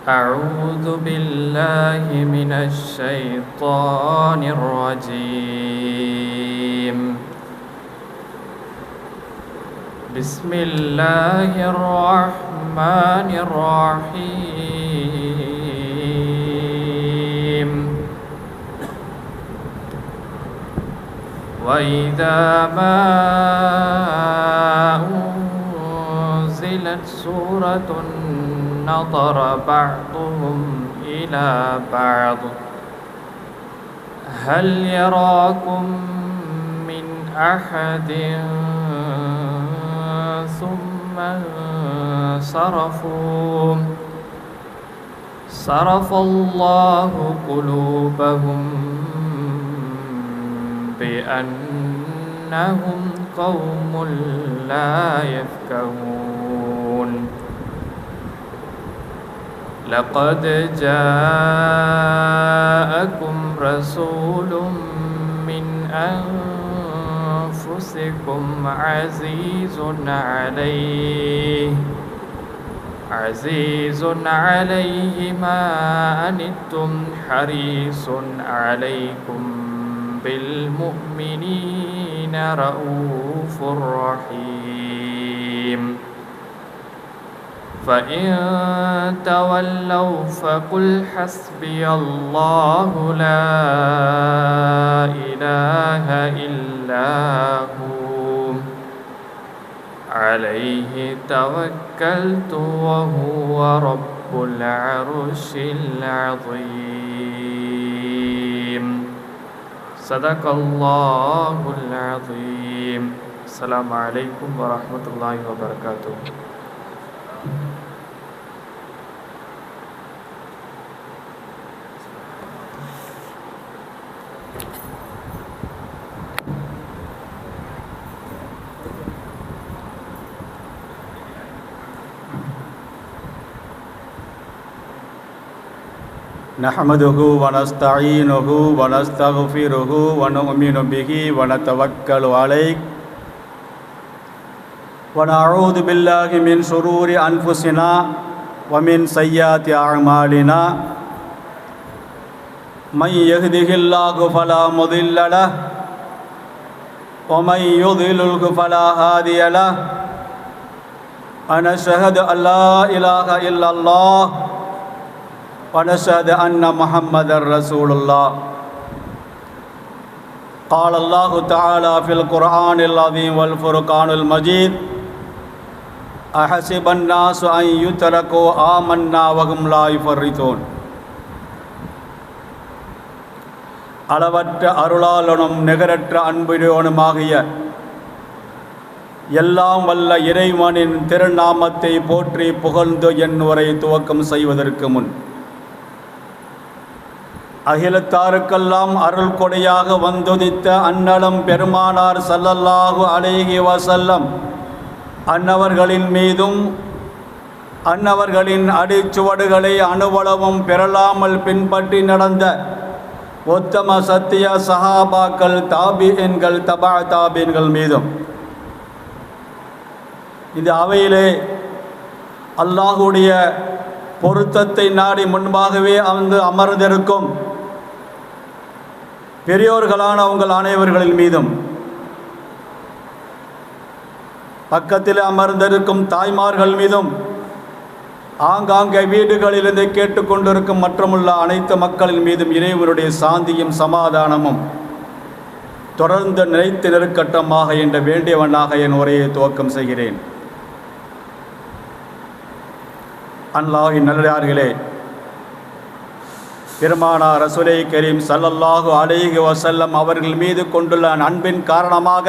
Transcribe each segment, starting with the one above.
أعوذ بالله من الشيطان الرجيم. بسم الله الرحمن الرحيم. وإذا ما أنزلت سورة نظر بعضهم إلى بعض هل يراكم من أحد ثم انصرفوا صرف الله قلوبهم بأنهم قوم لا يفقهون. لقد جاءكم رسول من أنفسكم عزيز عليه ما عنتم حريص عليكم بالمؤمنين رؤوف رحيم. فإن تولوا فقل حسبي الله لا إله إلا هو عليه توكلت وهو رب العرش العظيم. صدق الله العظيم. السلام عليكم ورحمة الله وبركاته. نحمده ونستعينه ونستغفره ونؤمن به ونتوكل عليه ونعوذ بالله من شرور أنفسنا ومن سيئات أعمالنا. من يهده الله فلا مضل له ومن يضلل فلا هادي له. ونشهد أن لا إله إلا الله ونشهد أن محمدا رسول الله. قال الله تعالى في القرآن العظيم والفرقان المجيد أحسب الناس أن يتركوا آمنا وهم لا يفرطون. அளவற்ற அருளாளனும் நிகரற்ற அன்புடையோனுமாகிய எல்லாம் வல்ல இறைவனின் திருநாமத்தை போற்றி புகழ்ந்து என் உரை துவக்கம் செய்வதற்கு முன் அகிலத்தாருக்கெல்லாம் அருள் கொடையாக வந்துதித்த அன்னலம் பெருமானார் ஸல்லல்லாஹு அலைஹி வஸல்லம் அன்னவர்களின் மீதும் அன்னவர்களின் அடிச்சுவடுகளை அணுவளவும் பெறலாமல் பின்பற்றி நடந்த உத்தம சத்திய சஹாபாக்கள் தாபீன்கள் தபா தாபீன்கள் மீதும் இந்த அவையிலே அல்லாஹுடைய பொருத்தத்தை நாடி முன்பாகவே அமர்ந்திருக்கும் பெரியோர்களான உங்கள் அனைவர்களின் மீதும் பக்கத்தில் அமர்ந்திருக்கும் தாய்மார்கள் மீதும் ஆங்காங்கே வீடுகளிலிருந்து கேட்டுக்கொண்டிருக்கும் மற்றுமுள்ள அனைத்து மக்களின் மீதும் இறைவனுடைய சாந்தியும் சமாதானமும் தொடர்ந்து நிலைத்து நெருக்கட்டமாக என்ற வேண்டியவனாக என் உரையை துவக்கம் செய்கிறேன். அல்லாஹ்வின் நல்லடியார்களே, பெருமானார் ரசூலை கரீம் ஸல்லல்லாஹு அலைஹி வஸல்லம் அவர்கள் மீது கொண்டுள்ள அன்பின் காரணமாக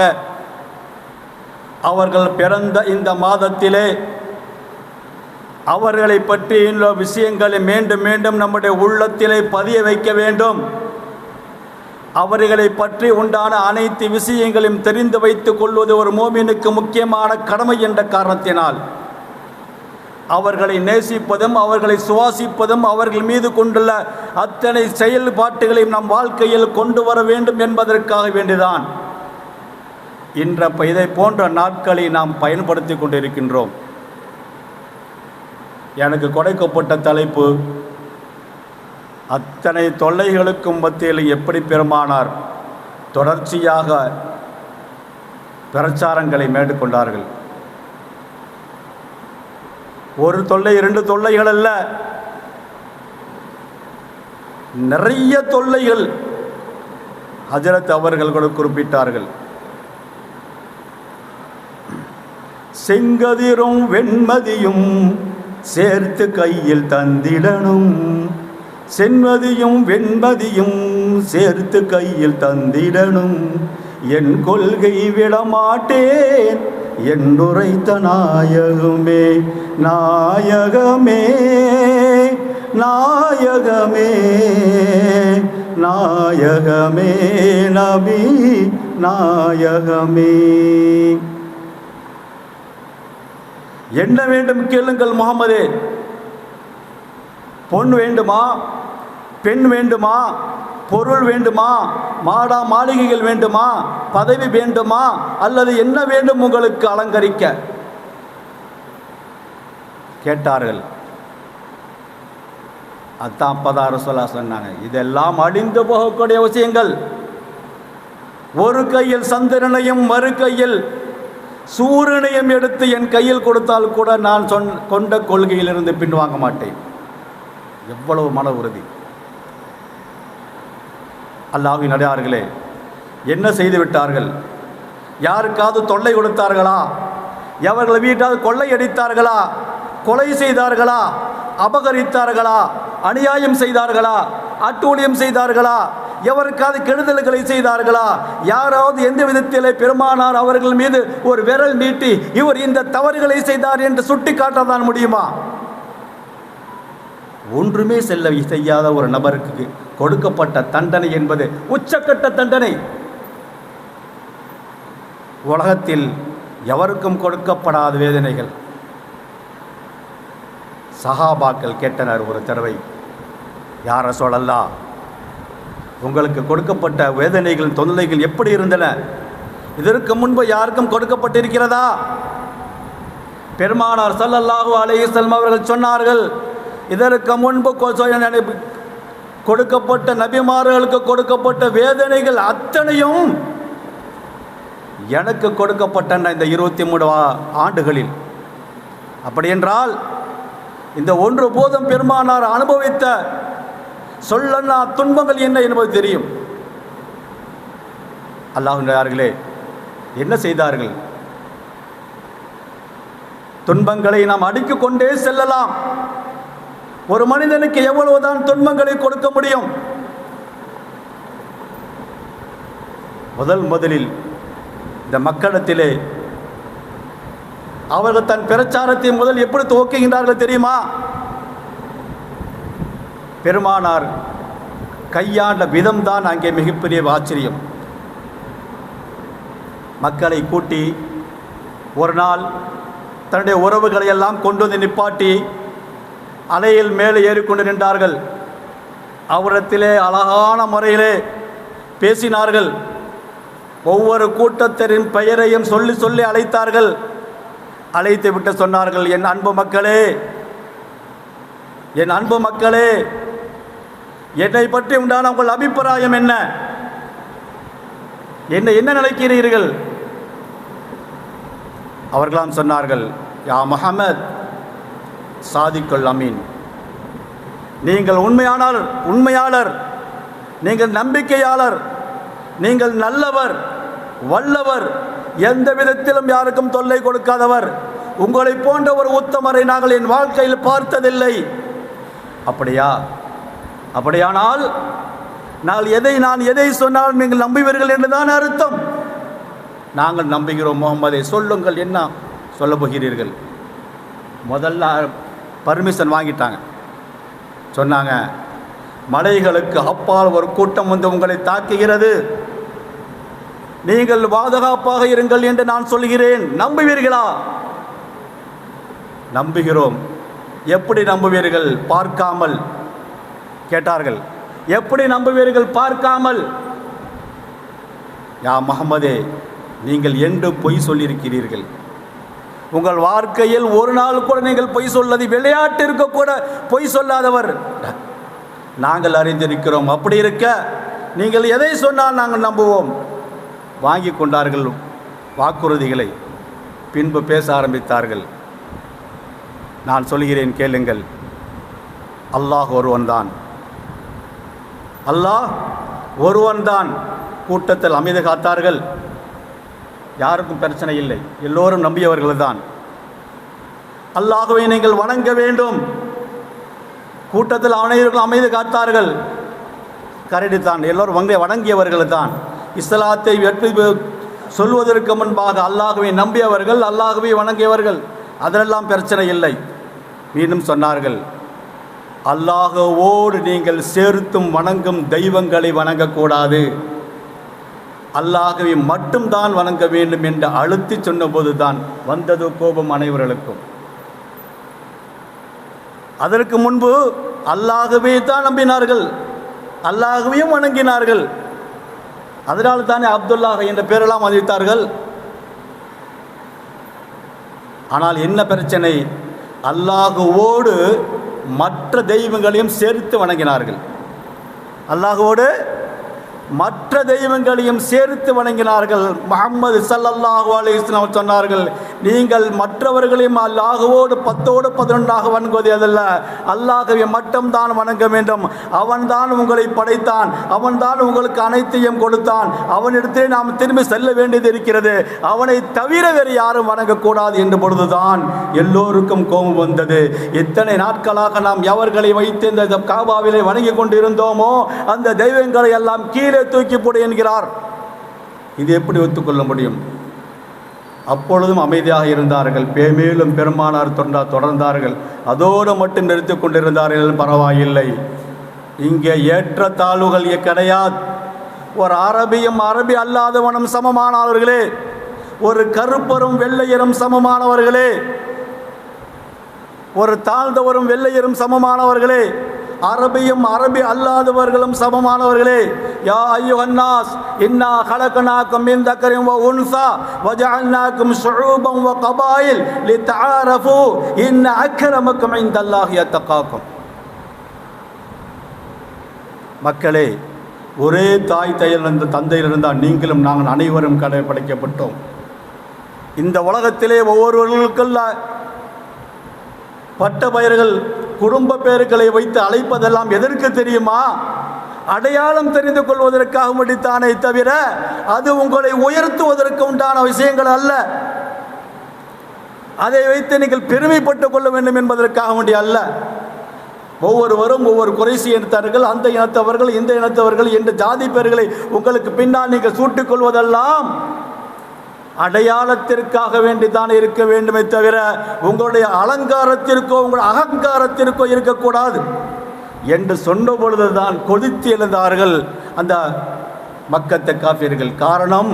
அவர்கள் பிறந்த இந்த மாதத்திலே அவர்களை பற்றியுள்ள விஷயங்களை மீண்டும் மீண்டும் நம்முடைய உள்ளத்திலே பதிய வைக்க வேண்டும். அவர்களை பற்றி உண்டான அனைத்து விஷயங்களையும் தெரிந்து வைத்துக் கொள்வது ஒரு மோமினுக்கு முக்கியமான கடமை என்ற காரணத்தினால் அவர்களை நேசிப்பதும் அவர்களை சுவாசிப்பதும் அவர்கள் மீது கொண்டுள்ள அத்தனை செயல்பாட்டுகளையும் நம் வாழ்க்கையில் கொண்டு வர வேண்டும் என்பதற்காக வேண்டிதான் இதை போன்ற நாட்களை நாம் பயன்படுத்தி கொண்டிருக்கின்றோம். எனக்கு கொடுக்கப்பட்ட தலைப்பு, அத்தனை தொல்லைகளுக்கும் மத்தியில் எப்படி பெருமானார் தொடர்ச்சியாக பிரச்சாரங்களை மேற்கொண்டார்கள். ஒரு தொல்லை 2 தொல்லைகள் அல்ல, நிறைய தொல்லைகள் ஹஜ்ரத் அவர்கள் கூட குறிப்பிட்டார்கள். செங்கதிரும் வெண்மதியும் சேர்த்து கையில் தந்திடணும், சென்மதியும் வெண்மதியும் சேர்த்து கையில் தந்திடணும், என் கொள்கை விடமாட்டேன் என்றுரைத்த நாயகமே, நாயகமே, நாயகமே, நாயகமே, நபி நாயகமே. என்ன வேண்டும் கேளுங்கள் முகமதே. பொன் வேண்டுமா, பெண் வேண்டுமா, பொருள் வேண்டுமா, மாடா மாளிகைகள் வேண்டுமா, பதவி வேண்டுமா, அல்லது என்ன வேண்டும் உங்களுக்கு அலங்கரிக்க கேட்டார்கள். அதான் அப்பதான் ரசூலுல்லாஹ் சொன்னாங்க, இதெல்லாம் அழிந்து போகக்கூடிய விஷயங்கள். ஒரு கையில் சந்திரனையும் மறு கையில் சூரியனையும் எடுத்து என் கையில் கொடுத்தால் கூட நான் கொண்ட கொள்கையிலிருந்து பின்வாங்க மாட்டேன். எவ்வளவு மன உறுதி! அல்லாஹ்வின் அடியார்களே, என்ன செய்து விட்டார்கள்? யாருக்காவது தொல்லை கொடுத்தார்களா? எவர்கள் வீட்டாவது கொள்ளையடித்தார்களா? கொலை செய்தார்களா? அபகரித்தார்களா? அநியாயம் செய்தார்களா? அட்டூழியம் செய்தார்களா? எவருக்காவது கெடுதல்களை செய்தார்களா? யாராவது எந்த விதத்திலே பெருமானார் அவர்கள் மீது ஒரு விரல் நீட்டி இவர் இந்த தவறுகளை செய்தார் என்று சுட்டி காட்டத்தான் முடியுமா? ஒன்றுமே செய்யாத ஒரு நபருக்கு கொடுக்கப்பட்ட தண்டனை என்பது உச்சக்கட்ட தண்டனை. உலகத்தில் எவருக்கும் கொடுக்கப்படாத வேதனைகள். சஹாபாக்கள் கேட்டனர் ஒரு தடவை, யார் ரசூலல்லாஹ், உங்களுக்கு கொடுக்கப்பட்ட வேதனைகள் தொல்லைகள் எப்படி இருந்தன? இதற்கு முன்பு யாருக்கும் கொடுக்கப்பட்டிருக்கிறதா? பெருமானார் ஸல்லல்லாஹு அலைஹி வஸல்லம் அவர்கள் சொன்னார்கள், இதற்கு முன்பு கொடுக்கப்பட்ட நபிமார்களுக்கு கொடுக்கப்பட்ட வேதனைகள் அத்தனையும் எனக்கு கொடுக்கப்பட்டன இந்த 23 ஆண்டுகளில். அப்படி என்றால் இந்த ஒன்று போதும் பெருமானார் அனுபவித்த சொல்லன்னா துன்பங்கள் என்ன என்பது தெரியும். அல்லாஹ்வினர்களே, என்ன செய்தார்கள்? துன்பங்களை நாம் அடுக்கிக் கொண்டே செல்லலாம். ஒரு மனிதனுக்கு எவ்வளவுதான் துன்பங்களை கொடுக்க முடியும்? முதலில் இந்த மக்களிடத்திலே அவர்கள் தன் பிரச்சாரத்தை முதல் எப்படி துவக்குகின்றார்கள் தெரியுமா? பெருமானார் கையாண்ட விதம்தான் அங்கே மிகப்பெரிய ஆச்சரியம். மக்களை கூட்டி ஒரு நாள் தன்னுடைய உறவுகளை எல்லாம் கொண்டு வந்து நிப்பாட்டி அலையில் மேலே ஏறிக்கொண்டு நின்றார்கள். அவரிடத்திலே அழகான முறையிலே பேசினார்கள். ஒவ்வொரு கூட்டத்தின் பெயரையும் சொல்லி சொல்லி அழைத்தார்கள். அழைத்து விட்டு சொன்னார்கள், என் அன்பு மக்களே, என் அன்பு மக்களே, என்னை பற்றி உண்டான உங்கள் அபிப்பிராயம் என்ன? என்ன நினைக்கிறீர்கள்? அவர்களாம் சொன்னார்கள், யா முஹம்மத் சாதிக்குல் அமீன், நீங்கள் உண்மையாளர், நீங்கள் நம்பிக்கையாளர், நீங்கள் நல்லவர், வல்லவர், எந்த விதத்திலும் யாருக்கும் தொல்லை கொடுக்காதவர், உங்களை போன்ற ஒரு உத்தமரை நாங்கள் என் வாழ்க்கையில் பார்த்ததில்லை. அப்படியானால் நான் எதை சொன்னால் நீங்கள் நம்புவீர்கள் என்றுதான் அர்த்தம். நாங்கள் நம்புகிறோம் முகமதே, சொல்லுங்கள், என்ன சொல்ல போகிறீர்கள்? முதல்ல பர்மிஷன் வாங்கிட்டாங்க. சொன்னாங்க, மலைகளுக்கு அப்பால் ஒரு கூட்டம் வந்து உங்களை தாக்குகிறது, நீங்கள் பாதுகாப்பாக இருங்கள் என்று நான் சொல்கிறேன், நம்புவீர்களா? நம்புகிறோம். எப்படி நம்புவீர்கள்? பார்க்காமல் கேட்டார்கள். எப்படி நம்புவீர்கள் பார்க்காமல்? யா முஹம்மதே, நீங்கள் என்று பொய் சொல்லியிருக்கிறீர்கள், உங்கள் வாழ்க்கையில் ஒரு நாள் கூட நீங்கள் பொய் சொல்லது விளையாட்டிற்கு கூட பொய் சொல்லாதவர் நாங்கள் அறிந்திருக்கிறோம். அப்படி இருக்க நீங்கள் எதை சொன்னால் நாங்கள் நம்புவோம். வாங்கி கொண்டார்கள் வாக்குறுதிகளை, பின்பு பேச ஆரம்பித்தார்கள். நான் சொல்கிறேன் கேளுங்கள், அல்லாஹ் ஒருவன்தான், அல்லாஹ் ஒருவன்தான். கூட்டத்தில் அமைதி காத்தார்கள், யாருக்கும் பிரச்சனை இல்லை, எல்லோரும் நம்பியவர்கள் தான். அல்லாஹ்வை நீங்கள் வணங்க வேண்டும். கூட்டத்தில் அனைவரும் அமைதி காத்தார்கள், கரடி தான், எல்லோரும் வணங்கியவர்கள் தான். இஸ்லாத்தை சொல்வதற்கு முன்பாக அல்லாஹ்வை நம்பியவர்கள், அல்லாஹ்வை வணங்கியவர்கள், அதெல்லாம் பிரச்சனை இல்லை. மீண்டும் சொன்னார்கள், அல்லாஹ்வோடு நீங்கள் சேர்த்தும் வணங்கும் தெய்வங்களை வணங்கக்கூடாது, அல்லாஹ்வை மட்டும்தான் வணங்க வேண்டும் என்று அழுத்தி சொன்னபோது தான் வந்தது கோபம் அனைவர்களுக்கும். அதற்கு முன்பு அல்லாஹ்வை தான் நம்பினார்கள், அல்லாஹ்வையும் வணங்கினார்கள். அதனால் தானே அப்துல்லாஹ் என்ற பெயரெல்லாம் அறிவித்தார்கள். ஆனால் என்ன பிரச்சனை, அல்லாஹ்வோடு மற்ற தெய்வங்களையும் சேர்த்து வணங்கினார்கள், அல்லாஹ்வோடு மற்ற தெய்வங்களையும் சேர்த்து வணங்கினார்கள். முஹம்மது ஸல்லல்லாஹு அலைஹி வஸல்லம் சொன்னார்கள், நீங்கள் மற்றவர்களையும் அல்லாஹ்வோடு 10ஓடு 11ஆக வணங்குவது அதல்ல, அல்லாஹ்வை மட்டும்தான் வணங்க வேண்டும். அவன்தான் உங்களை படைத்தான், அவன்தான் உங்களுக்கு அனைத்தையும் கொடுத்தான், அவனிடத்தே நாம் திரும்பி செல்ல வேண்டியது இருக்கிறது, அவனை தவிர வேறு யாரும் வணங்கக்கூடாது என்ற பொழுதுதான் எல்லோருக்கும் கோபம் வந்தது. எத்தனை நாட்களாக நாம் எவர்களை வைத்து இந்த காபாவிலே வணங்கி கொண்டிருந்தோமோ அந்த தெய்வங்களை எல்லாம் கீழே தூக்கி போடு என்கிறார். இது எப்படி ஒத்துக்கொள்ள முடியும்? அப்பொழுதும் அமைதியாக இருந்தார்கள். மேலும் பெருமானார் தொடர்ந்தார்கள். அதோடு மட்டும் நிறுத்தி கொண்டிருந்தார்கள், பரவாயில்லை. இங்கே ஏற்ற தாழ்வுகள் கிடையாது. ஒரு அரபியும் அரபி அல்லாதவனும் சமமானவர்களே, ஒரு கருப்பரும் வெள்ளையரும் சமமானவர்களே, ஒரு தாழ்ந்தவரும் வெள்ளையரும் சமமானவர்களே, அரபியும் அரபி அல்லாதவர்களும் சமமானவர்களே. யா அய்யுஹன்னாஸ் இன்னா ஹலக்னாகும் மின் தக்கரின் வ உன்ஸா வஜஅல்னாகும் ஷுஊபன் வ கபாயில் லிதஆரஃபு இன்ன அக்ரமக்கும் இன்தல்லாஹி அத்தகாக்கும். மக்களே, ஒரே தாய் தந்தையிலிருந்தால் நீங்களும் நாங்கள் அனைவரும் படைக்கப்பட்டோம். இந்த உலகத்திலே ஒவ்வொருவர்களுக்குள்ள பட்ட பெயர்கள், குடும்ப பெயர்களை வைத்து அழைப்பதெல்லாம் எதற்கு தெரியுமா? அடையாளம் தெரிந்து கொள்வதற்காக முடித்தானே தவிர அது உங்களை உயர்த்துவதற்கு உண்டான விஷயங்கள் அல்ல. அதை வைத்து நீங்கள் பெருமைப்பட்டுக் கொள்ள வேண்டும் என்பதற்காக வேண்டிய அல்ல. ஒவ்வொருவரும் ஒவ்வொரு குறைசி இனத்தவர்கள், அந்த இனத்தவர்கள், இந்த இனத்தவர்கள் என்ற ஜாதி பெயர்களை உங்களுக்கு பின்னால் நீங்கள் சூட்டிக் கொள்வதெல்லாம் அடையாளத்திற்காக வேண்டித்தான் இருக்க வேண்டுமே தவிர உங்களுடைய அலங்காரத்திற்கோ உங்கள் அகங்காரத்திற்கோ இருக்கக்கூடாது என்று சொன்ன பொழுதுதான் கொதித்து எழுந்தார்கள் அந்த மக்கத்த காஃபிர்கள். காரணம்,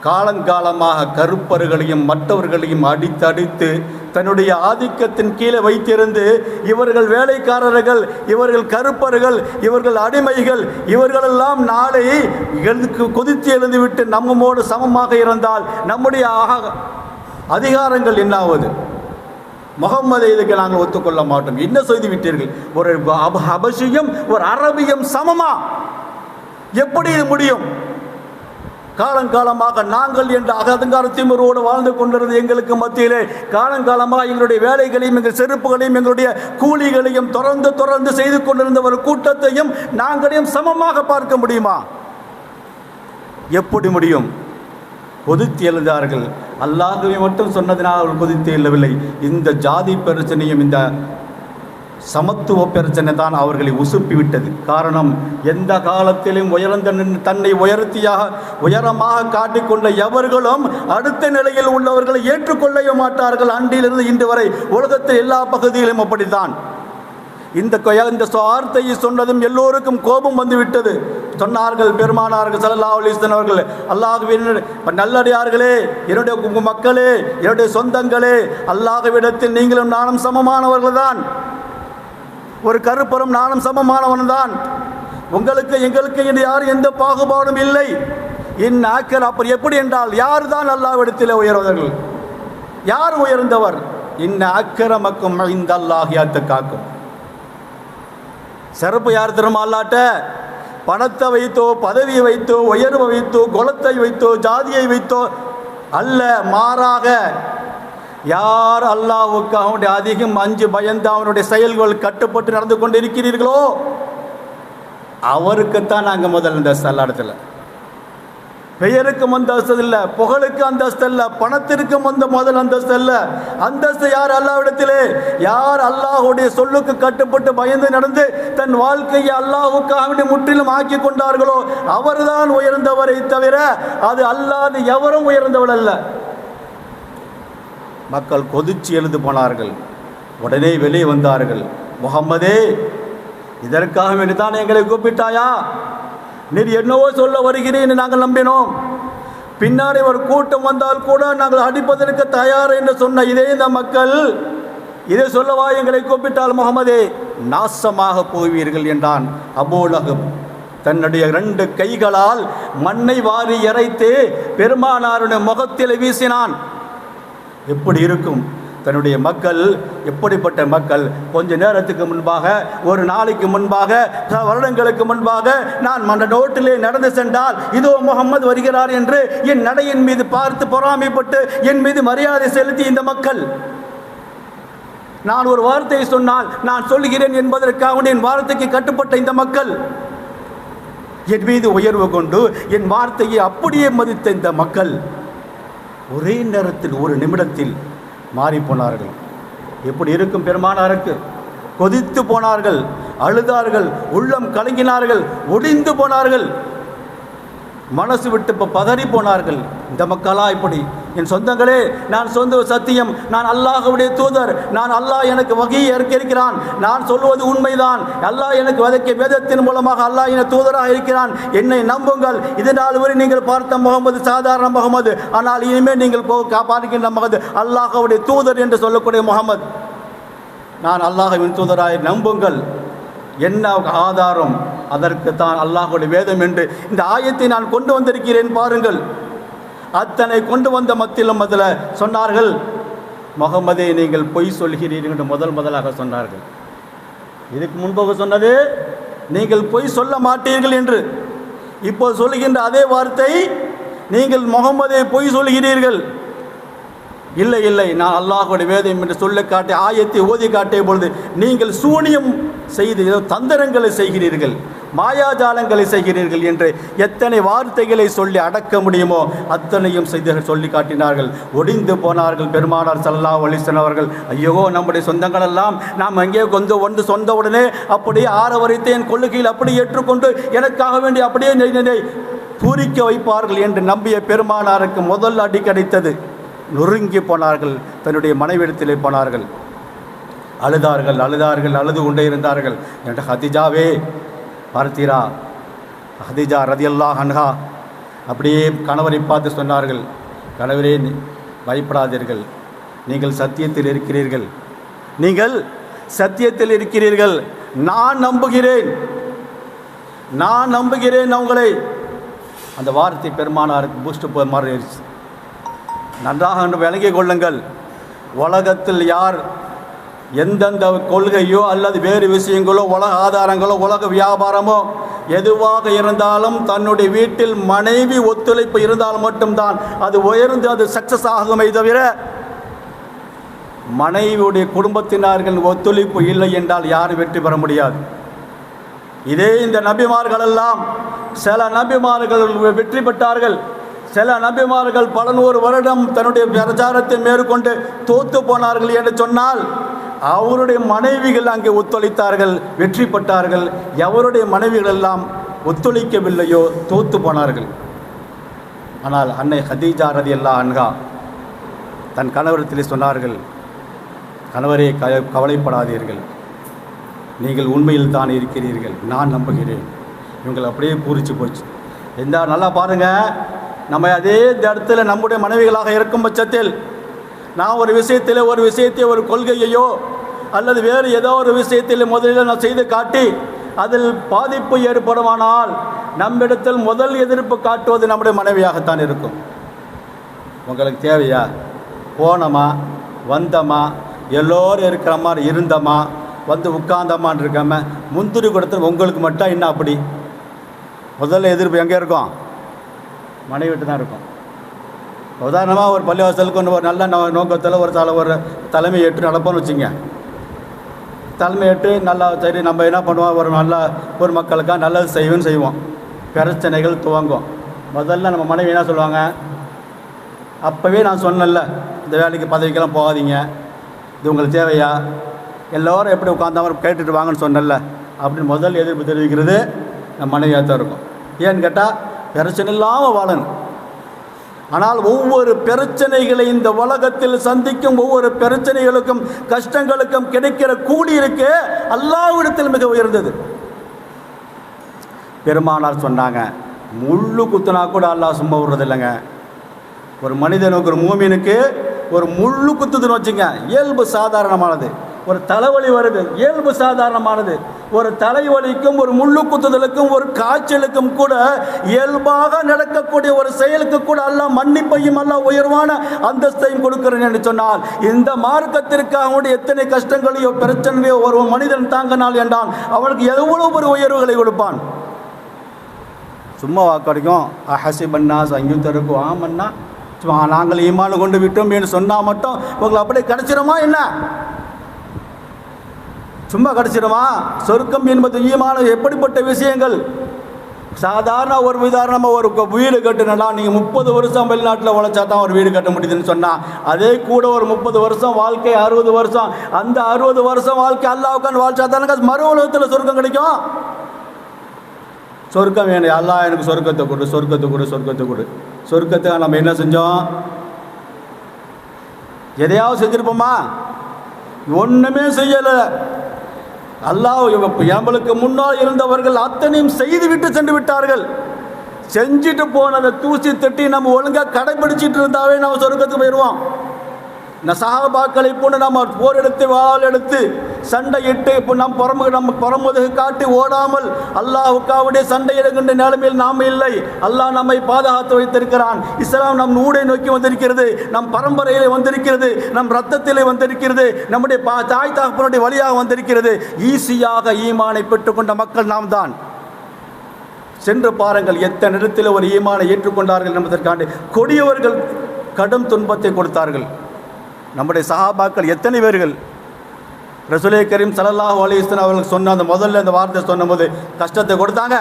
காலங்காலமாக கருப்பர்களையும் மற்றவர்களையும் அடித்து தன்னுடைய ஆதிக்கத்தின் கீழே வைத்திருந்து இவர்கள் வேலைக்காரர்கள், இவர்கள் கருப்பர்கள், இவர்கள் அடிமைகள், இவர்களெல்லாம் நாளை கொதித்து எழுந்துவிட்டு நம்மோடு சமமாக இருந்தால் நம்முடைய அதிகாரங்கள் என்னாவது? முகம்மது இதுக்கு நாங்கள் ஒத்துக்கொள்ள மாட்டோம். என்ன செய்து விட்டீர்கள்? ஒரு அபசியும் ஒரு அரபியும் சமமா? எப்படி இது முடியும்? காலங்காலமாக நாங்கள் என்ற அகங்காரத்திமரோடு வாழ்ந்து கொண்டிருந்த எங்களுக்கு மத்தியிலே காலங்காலமாக எங்களுடைய வேலைகளையும் எங்கள் செருப்புகளையும் எங்களுடைய கூலிகளையும் தொடர்ந்து செய்து கொண்டிருந்த ஒரு கூட்டத்தையும் நாங்களையும் சமமாக பார்க்க முடியுமா? எப்படி முடியும்? கொதித்து எழுந்தார்கள். அல்லாஹ்வை மட்டும் சொன்னதினால் அவர்கள் கொதித்து எழவில்லை. இந்த ஜாதி பிரச்சனையும் இந்த சமத்துவ பிரச்சனை தான் அவர்களை உசுப்பிவிட்டது. காரணம், எந்த காலத்திலும் தன்னை உயரமாக காட்டிக்கொண்ட எவர்களும் அடுத்த நிலையில் உள்ளவர்களை ஏற்றுக்கொள்ளவே மாட்டார்கள். அன்றிலிருந்து இன்று வரை உலகத்தில் எல்லா பகுதியிலும் அப்படித்தான். இந்த வார்த்தையை சொன்னதும் எல்லோருக்கும் கோபம் வந்துவிட்டது. சொன்னார்கள் பெருமானார்கள் ஸல்லல்லாஹு அலைஹி வஸல்லம் அவர்கள், அல்லாஹ்வின் நல்லடியார்களே, என்னுடைய மக்களே, என்னுடைய சொந்தங்களே, அல்லாஹ்விடத்தில் நீங்களும் நானும் சமமானவர்கள் தான். ஒரு கருப்பரும் நானும் சமமானவன் தான். உங்களுக்கு எங்களுக்கு என்று யாரும் எந்த பாகுபாடும் இல்லை. அப்படி எப்படி என்றால் யார் தான் அல்லாஹ்விடத்தில் உயர்வர்கள்? யார் உயர்ந்தவர்? இன்ன அக்கிரமக்கும் இந்தல்லாஹி அத்தகாக்கும். சிறப்பு யார் தெரியுமா? அல்லாட்ட பணத்தை வைத்தோ, பதவியை வைத்தோ, உயர்வை வைத்தோ, குலத்தை வைத்தோ, ஜாதியை வைத்தோ அல்ல, மாறாக யார் அல்லாஹ்வுக்கு அவனுடைய அதிகம் அஞ்சு பயந்து அவனுடைய செயல்கள் கட்டுப்பட்டு நடந்து கொண்டு இருக்கிறீர்களோ அவருக்குத்தான் நாங்கள் முதல் இந்த இடத்துல. பெயருக்கு அந்தஸ்து இல்லை, புகழுக்கு அந்தஸ்து இல்லை, பணத்திற்கு முதல் அந்தஸ்து இல்லை. அந்தஸ்து யார்? அல்லாஹ்விடத்திலே. யார் அல்லாஹ்வுடைய சொல்லுக்கு கட்டுப்பட்டு பயந்து நடந்து தன் வாழ்க்கையை அல்லாஹ்வுக்காக முற்றிலும் ஆக்கி கொண்டார்களோ அவர்தான் உயர்ந்தவரை தவிர அது அல்லாது எவரும் உயர்ந்தவர் அல்ல. மக்கள் கொதிச்சு எழுந்து போனார்கள். உடனே வெளியே வந்தார்கள். முகம்மதே, இதற்காக வேண்டிதான் எங்களை கூப்பிட்டாயா? நீர் என்னவோ சொல்ல வருகிறேன் நாங்கள் நம்பினோம். பின்னாடி ஒரு கூட்டம் வந்தால் கூட நாங்கள் அடிப்பதற்கு தயார் என்று சொன்ன இதே இந்த மக்கள் இதை சொல்லவா எங்களை கூப்பிட்டால் முகமதே நாசமாக போவீர்கள் என்றான் அபூ லஹப். தன்னுடைய 2 கைகளால் மண்ணை வாரி இறைத்து பெருமானாருடைய முகத்தில் வீசினான். எப்படி இருக்கும் தன்னுடைய மக்கள்? எப்படிப்பட்ட மக்கள்? கொஞ்ச நேரத்துக்கு முன்பாக, ஒரு நாளைக்கு முன்பாக, சில வருடங்களுக்கு முன்பாக நான் அந்த ரோட்டிலே நடந்து சென்றால் இதோ முகம்மது வருகிறார் என்று என் நடையின் மீது பார்த்து பொறாமைப்பட்டு என் மீது மரியாதை செலுத்தி இந்த மக்கள், நான் ஒரு வார்த்தையை சொன்னால் நான் சொல்கிறேன் என்பதற்காக என் வார்த்தைக்கு கட்டுப்பட்ட இந்த மக்கள், என் மீது உயர்வு கொண்டு என் வார்த்தையை அப்படியே மதித்த இந்த மக்கள் ஒரே நேரத்தில், ஒரு நிமிடத்தில் மாறி போனார்கள். எப்படி இருக்கும் பெருமானாருக்கு? கொதித்து போனார்கள், அழுதார்கள், உள்ளம் கலங்கினார்கள், ஒடிந்து போனார்கள், மனசு விட்டு பதறி போனார்கள். இந்த மக்களா இப்படி? என் சொந்தங்களே, நான் சொந்த சத்தியம், நான் அல்லாஹ்வுடைய தூதர், நான் அல்லாஹ் எனக்கு வகையை இருக்கிறான், நான் சொல்வது உண்மைதான், அல்லாஹ் எனக்கு வதக்கிய வேதத்தின் மூலமாக அல்லாஹ் என தூதராக இருக்கிறான், என்னை நம்புங்கள். இதனால் வரை நீங்கள் பார்த்த முகமது சாதாரண முகமது, ஆனால் இனிமேல் நீங்கள் பார்க்கின்ற முகமது அல்லாஹ்வுடைய தூதர் என்று சொல்லக்கூடிய முகமது, நான் அல்லாஹ்வின் தூதராக நம்புங்கள். என்ன ஆதாரம்? அதற்கு தான் அல்லாஹ்வுடைய வேதம் என்று இந்த ஆயத்தை நான் கொண்டு வந்திருக்கிறேன் பாருங்கள். அத்தனை கொண்டு வந்த மத்தியிலும் அதில் சொன்னார்கள், முகமதே நீங்கள் பொய் சொல்கிறீர்கள் என்று முதலாக சொன்னார்கள். இதுக்கு முன்பாக சொன்னது நீங்கள் பொய் சொல்ல மாட்டீர்கள் என்று. இப்போ சொல்லுகின்ற அதே வார்த்தை, நீங்கள் முகமதே பொய் சொல்கிறீர்கள். இல்லை இல்லை, நான் அல்லாஹ்வுடைய வேதம் என்று சொல்ல காட்டி ஆயத்தை ஓதி காட்டிய பொழுது நீங்கள் சூனியம் செய்து தந்திரங்களை செய்கிறீர்கள், மாயாஜாலங்களை செய்கிறீர்கள் என்று எத்தனை வார்த்தைகளை சொல்லி அடக்க முடியுமோ அத்தனையும் செய்து சொல்லி காட்டினார்கள். ஒடிந்து போனார்கள் பெருமானார் ஸல்லல்லாஹு அலைஹி வஸல்லம் அவர்கள். ஐயோ, நம்முடைய சொந்தங்களெல்லாம் நாம் அங்கே ஒன்று சொந்த உடனே அப்படியே ஆரவரைத்து என் கொள்ளுகையில் அப்படியே ஏற்றுக்கொண்டு எனக்காக வேண்டி அப்படியே பூரிக்க வைப்பார்கள் என்று நம்பிய பெருமானாருக்கு முதல் அடி கிடைத்தது. நொறுங்கி போனார்கள், தன்னுடைய மனைவிடத்திலே போனார்கள், அழுதார்கள், அழுது கொண்டே இருந்தார்கள். என்ற ஹதிஜாவே பார்த்தீரா? ஹதிஜா ரதியல்லாஹு அன்ஹா அப்படியே கணவரை பார்த்து சொன்னார்கள், கணவரே பயப்படாதீர்கள், நீங்கள் சத்தியத்தில் இருக்கிறீர்கள், நீங்கள் சத்தியத்தில் இருக்கிறீர்கள், நான் நம்புகிறேன் உங்களை. அந்த வார்த்தை பெருமானாருக்கு பூஸ்ட் மாறிடுச்சு. நன்றாக விளங்கிக் கொள்ளுங்கள், உலகத்தில் யார் எந்தெந்த கொள்கையோ அல்லது வேறு விஷயங்களோ, உலக ஆதாரங்களோ, உலக வியாபாரமோ எதுவாக இருந்தாலும் தன்னுடைய வீட்டில் மனைவி ஒத்துழைப்பு இருந்தால் மட்டும்தான் அது உயர்ந்து அது சக்சஸ் ஆகுமே தவிர மனைவியுடைய குடும்பத்தினர்கள் ஒத்துழைப்பு இல்லை என்றால் யாரும் வெற்றி பெற முடியாது. இதே இந்த நபிமார்கள் எல்லாம், சில நபிமார்கள் வெற்றி பெற்றார்கள், சில நபிமார்கள் 11 வருடம் தன்னுடைய பிரச்சாரத்தை மேற்கொண்டு தோத்து போனார்கள் என்று சொன்னால் அவருடைய மனைவிகள் அங்கே ஒத்துழைத்தார்கள், வெற்றி பெற்றார்கள். எவருடைய மனைவிகள் எல்லாம் ஒத்துழைக்கவில்லையோ தோத்து போனார்கள். ஆனால் அன்னை ஹதீஜா ரலியல்லாஹு அன்ஹா தன் கணவரத்திலே சொன்னார்கள், கணவரே கவலைப்படாதீர்கள், நீங்கள் உண்மையில் தான் இருக்கிறீர்கள், நான் நம்புகிறேன். இவங்களை அப்படியே பூரிச்சு போச்சு. எந்த நல்லா பாருங்கள், நம்ம அதே இந்த இடத்துல நம்முடைய மனைவிகளாக இருக்கும் பட்சத்தில் நான் ஒரு விஷயத்தை ஒரு கொள்கையையோ அல்லது வேறு ஏதோ ஒரு விஷயத்தில் முதலில் நான் செய்து காட்டி அதில் பாதிப்பு ஏற்படுமானால் நம்மிடத்தில் முதல் எதிர்ப்பு காட்டுவது நம்முடைய மனைவியாகத்தான் இருக்கும். உங்களுக்கு தேவையா? போனோமா வந்தோமா எல்லோரும் இருக்கிற மாதிரி இருந்தோமா வந்து உட்கார்ந்தோமான்னு இருக்காம முந்திரி கொடுத்த உங்களுக்கு மட்டும் என்ன அப்படி? முதல்ல எதிர்ப்பு எங்கே இருக்கும்? மனைவிட்டு தான் இருக்கும். உதாரணமாக ஒரு பள்ளிவாசலுக்கு ஒன்று ஒரு நல்ல நோக்கத்தில் ஒரு தலைமை ஏற்று நடப்போம்னு வச்சுங்க. தலைமை ஏற்று நல்லா சரி நம்ம என்ன பண்ணுவோம், ஒரு நல்ல ஒரு மக்களுக்காக நல்லது செய்வோம். பிரச்சனைகள் துவங்கும். முதல்ல நம்ம மனைவி என்ன சொல்லுவாங்க, அப்போவே நான் சொன்னேன்ல இந்த வேலைக்கு பதவிக்கெல்லாம் போகாதீங்க, இது உங்களுக்கு தேவையா, எல்லோரும் எப்படி உட்காந்தவங்க கேட்டுட்டு வாங்கன்னு சொன்னல அப்படின்னு முதல் எதிர்ப்பு தெரிவிக்கிறது நம்ம மனைவியாக தான் இருக்கும். ஏன்னு கேட்டால் பிரச்சனை இல்லாமல் வாழணும். ஆனால் ஒவ்வொரு பிரச்சனைகளை இந்த உலகத்தில் சந்திக்கும் ஒவ்வொரு பிரச்சனைகளுக்கும் கஷ்டங்களுக்கும் கிடைக்கிற கூலி இருக்கு அல்லாஹ்விடத்தில் மிக உயர்ந்தது. பெருமானார் சொன்னாங்க, முள்ளு குத்துனா கூட அல்லாஹ் சும்மா விடுறது இல்லைங்க. ஒரு மனிதனுக்கு ஒரு மூமினுக்கு ஒரு முள்ளு குத்துதுன்னு வச்சுங்க, இயல்பு சாதாரணமானது. ஒரு தலைவலி வருது, இயல்பு சாதாரணமானது. ஒரு தலைவலிக்கும் ஒரு முள்ளு குத்துதலுக்கும் ஒரு காய்ச்சலுக்கும் கூட இயல்பாக நடக்கக்கூடிய ஒரு செயலுக்கு கூட அல்லாஹ் மன்னிப்பையும் அல்லாஹ் உயர்வான அந்தஸ்தையும் கொடுக்கிறேன் என்று சொன்னால், இந்த மார்க்கத்திற்காக எத்தனை கஷ்டங்களையோ பிரச்சனையோ ஒரு மனிதன் தாங்கினால் என்றால் அவனுக்கு எவ்வளவு ஒரு உயர்வுகளை கொடுப்பான். சும்மா வாக்கடிக்கும் அஹசிபன்னா சங்கித்தருக்கும் ஆமன்னா சும்மா நாங்கள் ஈமான் கொண்டு விட்டோம் என்று சொன்னால் மட்டும் உங்களுக்கு அப்படியே கிடைச்சிருமா என்ன? சும்மா கிடச்சிடுமா? சொர்க்கம் என்பது ஈமான எப்படிப்பட்ட விஷயங்கள். சாதாரண ஒரு உதாரணமாக ஒரு வீடு கட்டணும்னா நீங்கள் 30 வருஷம் வெளிநாட்டில் உழைச்சா தான் ஒரு வீடு கட்ட முடியுதுன்னு சொன்னால், அதே கூட ஒரு 30 வருஷம் வாழ்க்கை 60 வருஷம், அந்த 60 வருஷம் வாழ்க்கை அல்லாஹ்வுக்கான வாழ்ச்சா தானே மறு உலகத்தில் சொர்க்கம் கிடைக்கும். சொர்க்கம் வேணும், அல்லாஹ் எனக்கு சொர்க்கத்தை கொடு, சொர்க்கத்தை கொடு, சொர்க்கத்தை கொடு. சொர்க்கத்துக்கு நம்ம என்ன செஞ்சோம்? எதையாவது செஞ்சுருப்போமா? ஒன்றுமே செய்யலை. அல்லாஹ் நம்மளுக்கு முன்னால் இருந்தவர்கள் அத்தனையும் செய்துவிட்டு சென்று விட்டார்கள். செஞ்சுட்டு போனதை தூசி தட்டி நம்ம ஒழுங்காக கடைபிடிச்சிட்டு இருந்தாவே நம்ம சொர்க்கத்துக்கு போயிடுவோம். சஹாபாக்களை போன்று நம்ம போர் எடுத்து வாள் எடுத்து சண்டையிட்டு இப்போ நம்ம புறமுதுகு காட்டி ஓடாமல் அல்லாஹ்வுக்காவுடைய சண்டையிடுகின்ற நிலைமையில் நாம் இல்லை. அல்லாஹ் நம்மை பாதுகாத்து வைத்திருக்கிறான். இஸ்லாம் நம் ஊடை நோக்கி வந்திருக்கிறது, நம் பரம்பரையிலே வந்திருக்கிறது, நம் ரத்தத்திலே வந்திருக்கிறது, நம்முடைய தாய் தகப்பனுடைய வழியாக வந்திருக்கிறது. ஈஸியாக ஈமானை பெற்றுக்கொண்ட மக்கள் நாம் தான். சென்று பாருங்கள், எத்தனை இடத்தில் ஒரு ஈமானை ஏற்றுக்கொண்டார்கள் என்பதற்காண்டி கொடியவர்கள் கடும் துன்பத்தை கொடுத்தார்கள். நம்முடைய சஹாபாக்கள் எத்தனை பேர்கள் ரசூலே கரீம் ஸல்லல்லாஹு அலைஹி வஸல்லம் அவர்கள் சொன்ன அந்த முதல்ல அந்த வார்த்தை சொன்னபோது கஷ்டத்தை கொடுத்தாங்க.